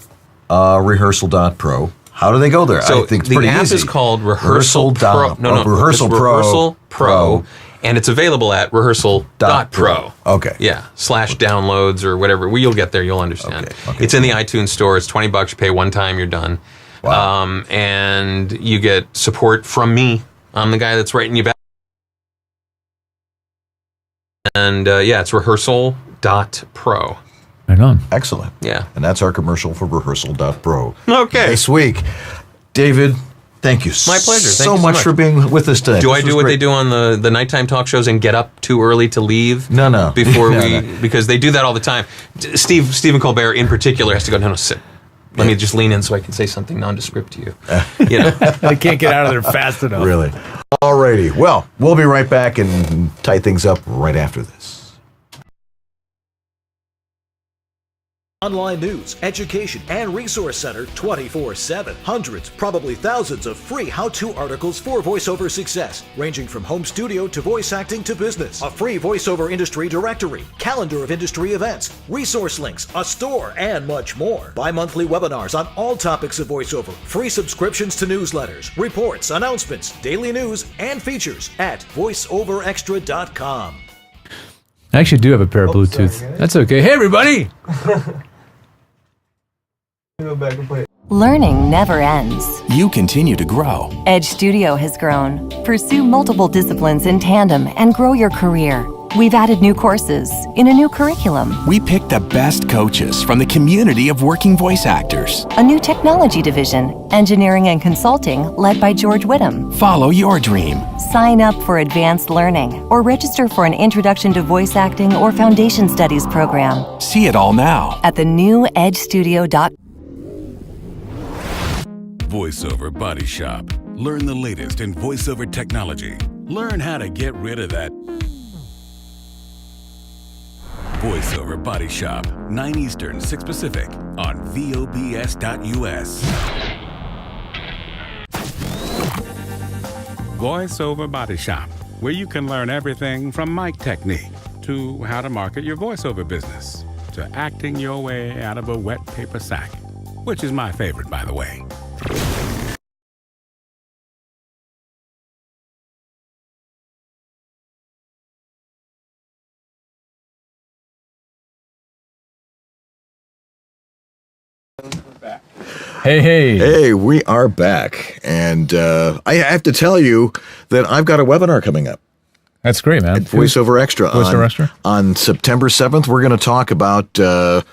Rehearsal.pro, how do they go there? So I think it's the pretty app easy. is called Rehearsal Pro. Rehearsal Pro. And it's available at Rehearsal.pro. Okay. Yeah. /downloads or whatever. You'll get there. You'll understand. Okay. It's in the iTunes store. It's $20. You pay one time. You're done. Wow. And you get support from me. I'm the guy that's writing you back. And it's Rehearsal.pro. Right on. Excellent. Yeah. And that's our commercial for Rehearsal.pro. Okay. This week. David, thank you My pleasure. so much for being with us today. Do I do what they do on the nighttime talk shows and get up too early to leave? No. Before because they do that all the time. Stephen Colbert in particular has to go, no, sit. Let me just lean in so I can say something nondescript to you. I can't get out of there fast enough. Really. All righty. Well, we'll be right back and tie things up right after this. Online news, education, and resource center 24/7. Hundreds, probably thousands of free how-to articles for voiceover success, ranging from home studio to voice acting to business. A free voiceover industry directory, calendar of industry events, resource links, a store, and much more. Bi-monthly webinars on all topics of voiceover, free subscriptions to newsletters, reports, announcements, daily news, and features at voiceoverextra.com. I actually do have a pair of Bluetooth. That's okay. Hey, everybody! Learning never ends. You continue to grow. Edge Studio has grown. Pursue multiple disciplines in tandem and grow your career. We've added new courses in a new curriculum. We picked the best coaches from the community of working voice actors. A new technology division, engineering and consulting, led by George Whittam. Follow your dream. Sign up for advanced learning or register for an Introduction to Voice Acting or Foundation Studies program. See it all now at the new edgestudio.com. VoiceOver Body Shop. Learn the latest in voiceover technology. Learn how to get rid of that VoiceOver Body Shop. 9 Eastern, 6 Pacific on VOBS.us. VoiceOver Body Shop, where you can learn everything from mic technique to how to market your voiceover business to acting your way out of a wet paper sack, which is my favorite, by the way. Hey, we are back. And I have to tell you that I've got a webinar coming up. That's great, man. At VoiceOver Extra. VoiceOver Extra? On September 7th, we're going to talk about the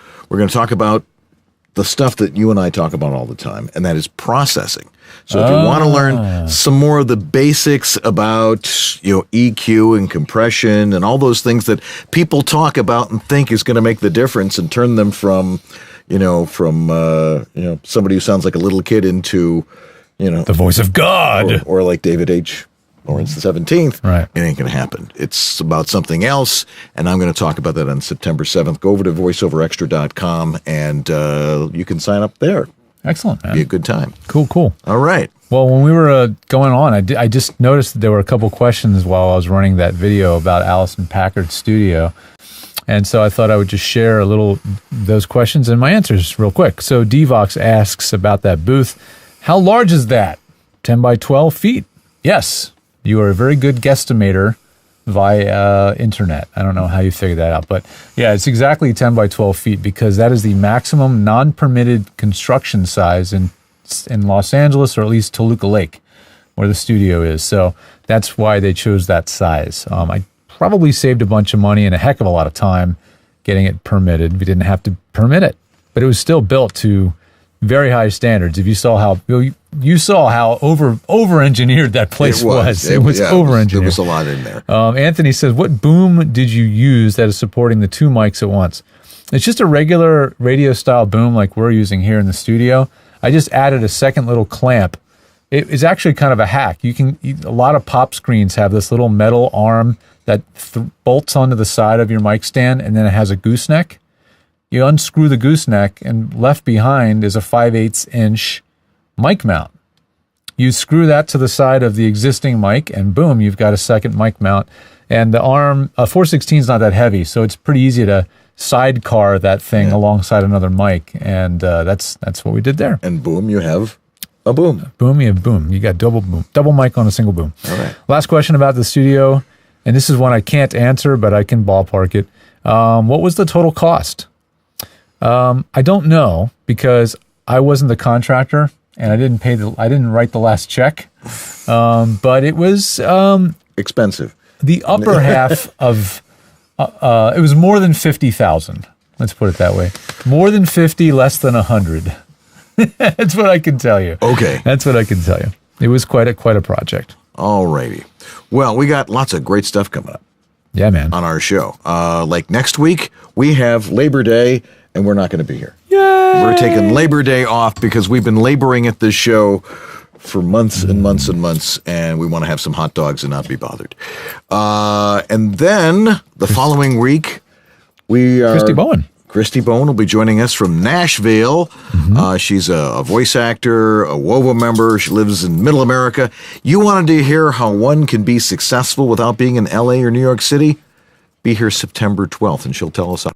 stuff that you and I talk about all the time, and that is processing. So if you want to learn some more of the basics about, EQ and compression and all those things that people talk about and think is going to make the difference and turn them from somebody who sounds like a little kid into, the voice of God, or like David H Lawrence XVII. Right. It ain't going to happen. It's about something else, and I'm going to talk about that on September 7th. Go over to voiceoverextra.com, and you can sign up there. Excellent, man. Be a good time. Cool. All right. Well, when we were going on, I just noticed that there were a couple questions while I was running that video about Allison Packard Studio. And so I thought I would just share a little those questions and my answers real quick. So Devox asks about that booth. How large is that? 10 by 12 feet? Yes. You are a very good guesstimator via internet. I don't know how you figured that out, but yeah, it's exactly 10 by 12 feet because that is the maximum non-permitted construction size in Los Angeles, or at least Toluca Lake. where the studio is. So that's why they chose that size. I probably saved a bunch of money and a heck of a lot of time getting it permitted. We didn't have to permit it, but it was still built to very high standards. If you saw how over engineered that place was. It was over engineered. There was a lot in there. Anthony says, "What boom did you use that is supporting the 2 mics at once?" It's just a regular radio style boom like we're using here in the studio. I just added a second little clamp. It is actually kind of a hack. A lot of pop screens have this little metal arm that bolts onto the side of your mic stand, and then it has a gooseneck. You unscrew the gooseneck, and left behind is a 5/8 inch mic mount. You screw that to the side of the existing mic, and boom, you've got a second mic mount. And the arm, 416 is not that heavy, so it's pretty easy to sidecar that thing alongside another mic, and that's what we did there. And boom, you have a boom. Boom, you have boom. You got double boom, double mic on a single boom. All right. Last question about the studio, and this is one I can't answer, but I can ballpark it. What was the total cost? I don't know because I wasn't the contractor and I didn't write the last check. But it was expensive. The upper half of it was more than 50,000. Let's put it that way. More than 50, less than 100. That's what I can tell you. Okay. That's what I can tell you. It was quite a project. All righty. Well, we got lots of great stuff coming up. Yeah, man. On our show. Like next week, we have Labor Day, and we're not going to be here. Yay! We're taking Labor Day off because we've been laboring at this show for months and months and months, and we want to have some hot dogs and not be bothered. And then the following week, Christy Bowen will be joining us from Nashville. She's a voice actor, a WOVA member. She lives in Middle America. You wanted to hear how one can be successful without being in LA or New York City? Be here September 12th, and she'll tell us.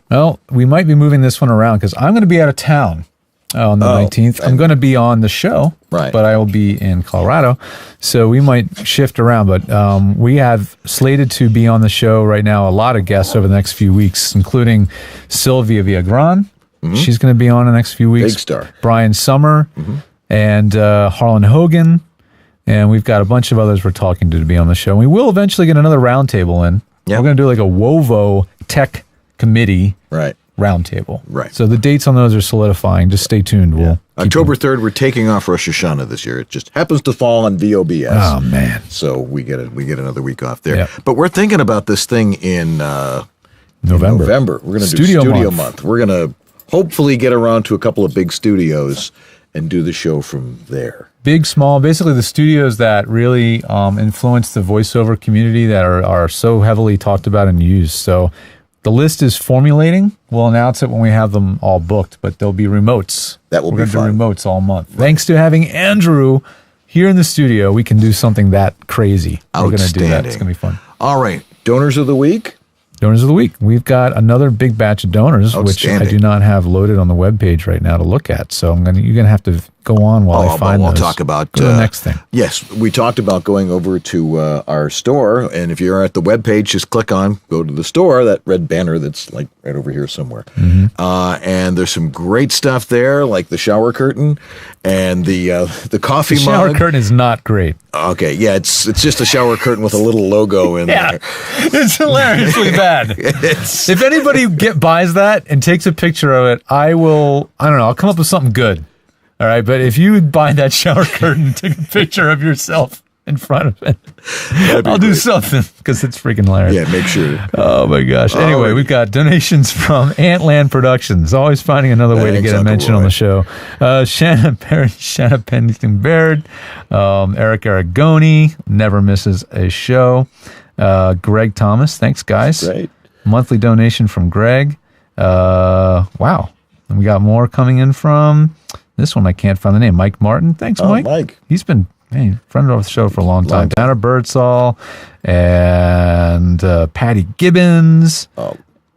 Well, we might be moving this one around because I'm going to be out of town on the 19th. I'm going to be on the show, but I will be in Colorado. So we might shift around. But we have slated to be on the show right now a lot of guests over the next few weeks, including Sylvia Viagran. She's going to be on the next few weeks. Big star. Brian Summer and Harlan Hogan. And we've got a bunch of others we're talking to be on the show. And we will eventually get another roundtable in. We're going to do like a WOVO tech committee roundtable. Right. So the dates on those are solidifying. Just stay tuned. We'll October 3rd, we're taking off Rosh Hashanah this year. It just happens to fall on VOBS. Oh, man. So we get another week off there. But we're thinking about this thing in November. We're going to do Studio Month. We're going to hopefully get around to a couple of big studios and do the show from there. Big, small, basically the studios that really influence the voiceover community that are so heavily talked about and used. So the list is formulating. We'll announce it when we have them all booked, but there'll be remotes. That will be fun. We're going to do remotes all month. Thanks to having Andrew here in the studio, we can do something that crazy. We're going to do that. It's going to be fun. All right. Donors of the week. Donors of the week. We've got another big batch of donors, which I do not have loaded on the webpage right now to look at. So you're going to have to go on while I find those. We'll talk about go to the next thing. Yes, we talked about going over to our store, and if you're at the webpage, just go to the store, that red banner that's like right over here somewhere. And there's some great stuff there, like the shower curtain and the coffee mug. The shower curtain is not great. Okay, yeah, it's just a shower curtain with a little logo in there. It's hilariously bad. If anybody buys that and takes a picture of it, I'll come up with something good. All right, but if you buy that shower curtain, take a picture of yourself in front of it, I'll do something because it's freaking hilarious. Yeah, make sure. Oh my gosh. Anyway, we've got donations from Antland Productions, always finding another way to get a mention on the show. Shanna Pennington Baird, Eric Aragoni, never misses a show. Greg Thomas, thanks guys. Great. Monthly donation from Greg. Wow. And we got more coming in from this one. I can't find the name. Mike Martin. Thanks, Mike. Mike. He's been friend of the show for a long time. Dana Birdsall and Patty Gibbons.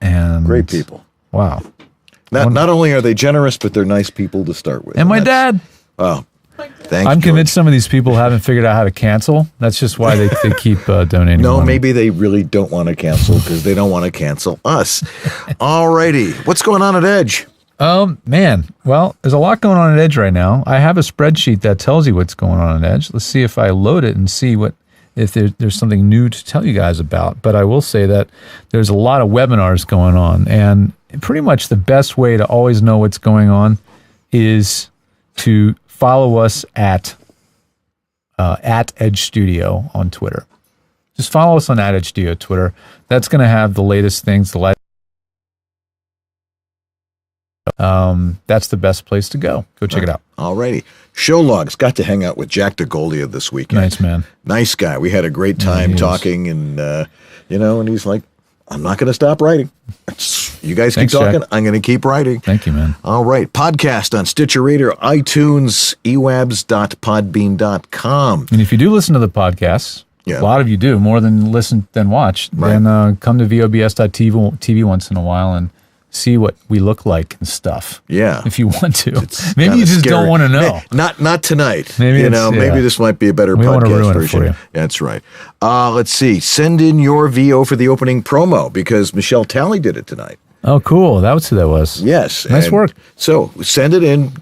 And great people. Wow. Not only are they generous, but they're nice people to start with. And my dad. Wow. Thanks, I'm convinced some of these people haven't figured out how to cancel. That's just why they keep donating. No, money. Maybe they really don't want to cancel because they don't want to cancel us. All righty. What's going on at Edge? Man, well, there's a lot going on at Edge right now. I have a spreadsheet that tells you what's going on at Edge. Let's see if I load it and see if there's something new to tell you guys about. But I will say that there's a lot of webinars going on, and pretty much the best way to always know what's going on is to follow us at Edge Studio on Twitter. Just follow us on Edge Studio Twitter. That's going to have the latest things, that's the best place to go. Go check it out. All righty. Show logs. Got to hang out with Jack DeGolia this weekend. Nice man. Nice guy. We had a great time talking, and and he's like, I'm not going to stop writing. You guys keep talking. Jack. I'm going to keep writing. Thank you, man. All right. Podcast on Stitcher Radio, iTunes, ewabs.podbean.com. And if you do listen to the podcasts, a lot of you do, more than listen than watch, then come to VOBS.tv once in a while and see what we look like and stuff. Yeah. If you want to. Maybe you just don't want to know. Not tonight. Maybe maybe this might be a better podcast version. Yeah, that's right. Let's see. Send in your VO for the opening promo because Michelle Talley did it tonight. Oh, cool. That's who that was. Yes. Nice work. So send it in.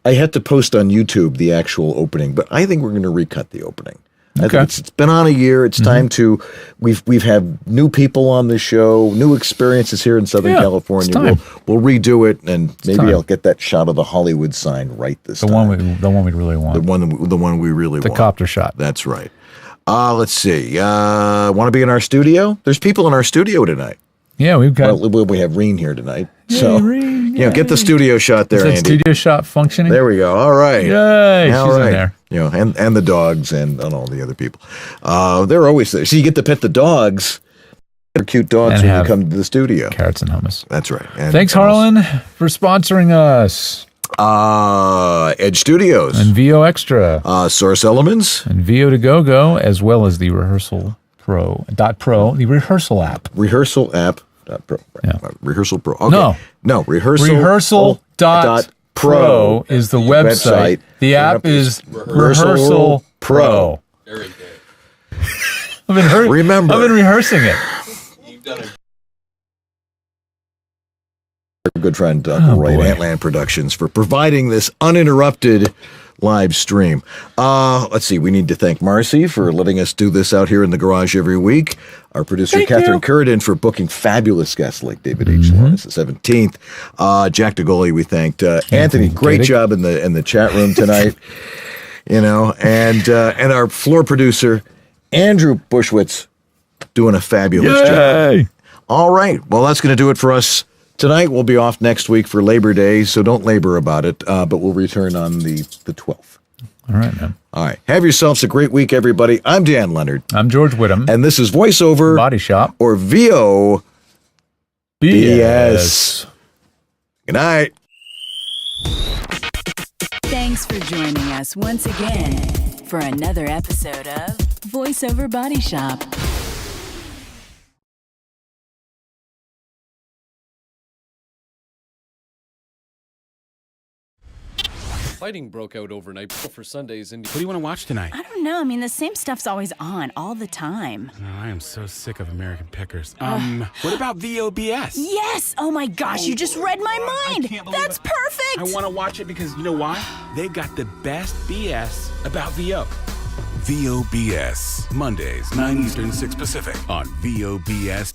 I had to post on YouTube the actual opening, but I think we're going to recut the opening. I think it's been on a year. It's time to. We've had new people on the show, new experiences here in Southern California. We'll redo it, and maybe I'll get that shot of the Hollywood sign right this time. The one we really want. The one we really want. The copter shot. That's right. Let's see. Want to be in our studio? There's people in our studio tonight. Yeah, we've got. Well, we have Reen here tonight. Yay, so Reen, get the studio shot there, Andy. Studio shot functioning. There we go. All right. Yay! She's in there. And the dogs and all the other people. They're always there. So you get to pet the dogs. They're cute dogs when you come to the studio. Carrots and hummus. That's right. And thanks, Harlan, for sponsoring us. Edge Studios. And VO Extra. Source Elements. And VO to Go, as well as the Rehearsal.pro, the Rehearsal app. Rehearsal app.pro. Right. Yeah. Rehearsal Pro. Okay. No, Rehearsal.pro is the website. The app is Rehearsal Pro. Very good. I've been rehearsing it. You've done it. Our good friend Roy at Antland Productions for providing this uninterrupted live stream. Let's see. We need to thank Marcy for letting us do this out here in the garage every week. Our producer, Catherine Curran, for booking fabulous guests like David H Lawrence XVII. Jack DeGolia, we thanked. Anthony, great job in the chat room tonight. And our floor producer, Andrew Bushwitz, doing a fabulous job. All right. Well, that's going to do it for us tonight. We'll be off next week for Labor Day, so don't labor about it, but we'll return on the 12th. All right, man. All right. Have yourselves a great week, everybody. I'm Dan Leonard. I'm George Whittam. And this is VoiceOver Body Shop, or VOBS. Good night. Thanks for joining us once again for another episode of VoiceOver Body Shop. Fighting broke out overnight for Sunday's Indie. What do you want to watch tonight? I don't know. I mean, the same stuff's always on all the time. Oh, I am so sick of American Pickers. What about VOBS? Yes! Oh my gosh, you just read my mind! That's perfect! I want to watch it because, you know why? They've got the best BS about VO. VOBS, Mondays, 9 Eastern, 6 Pacific, on VOBS.us.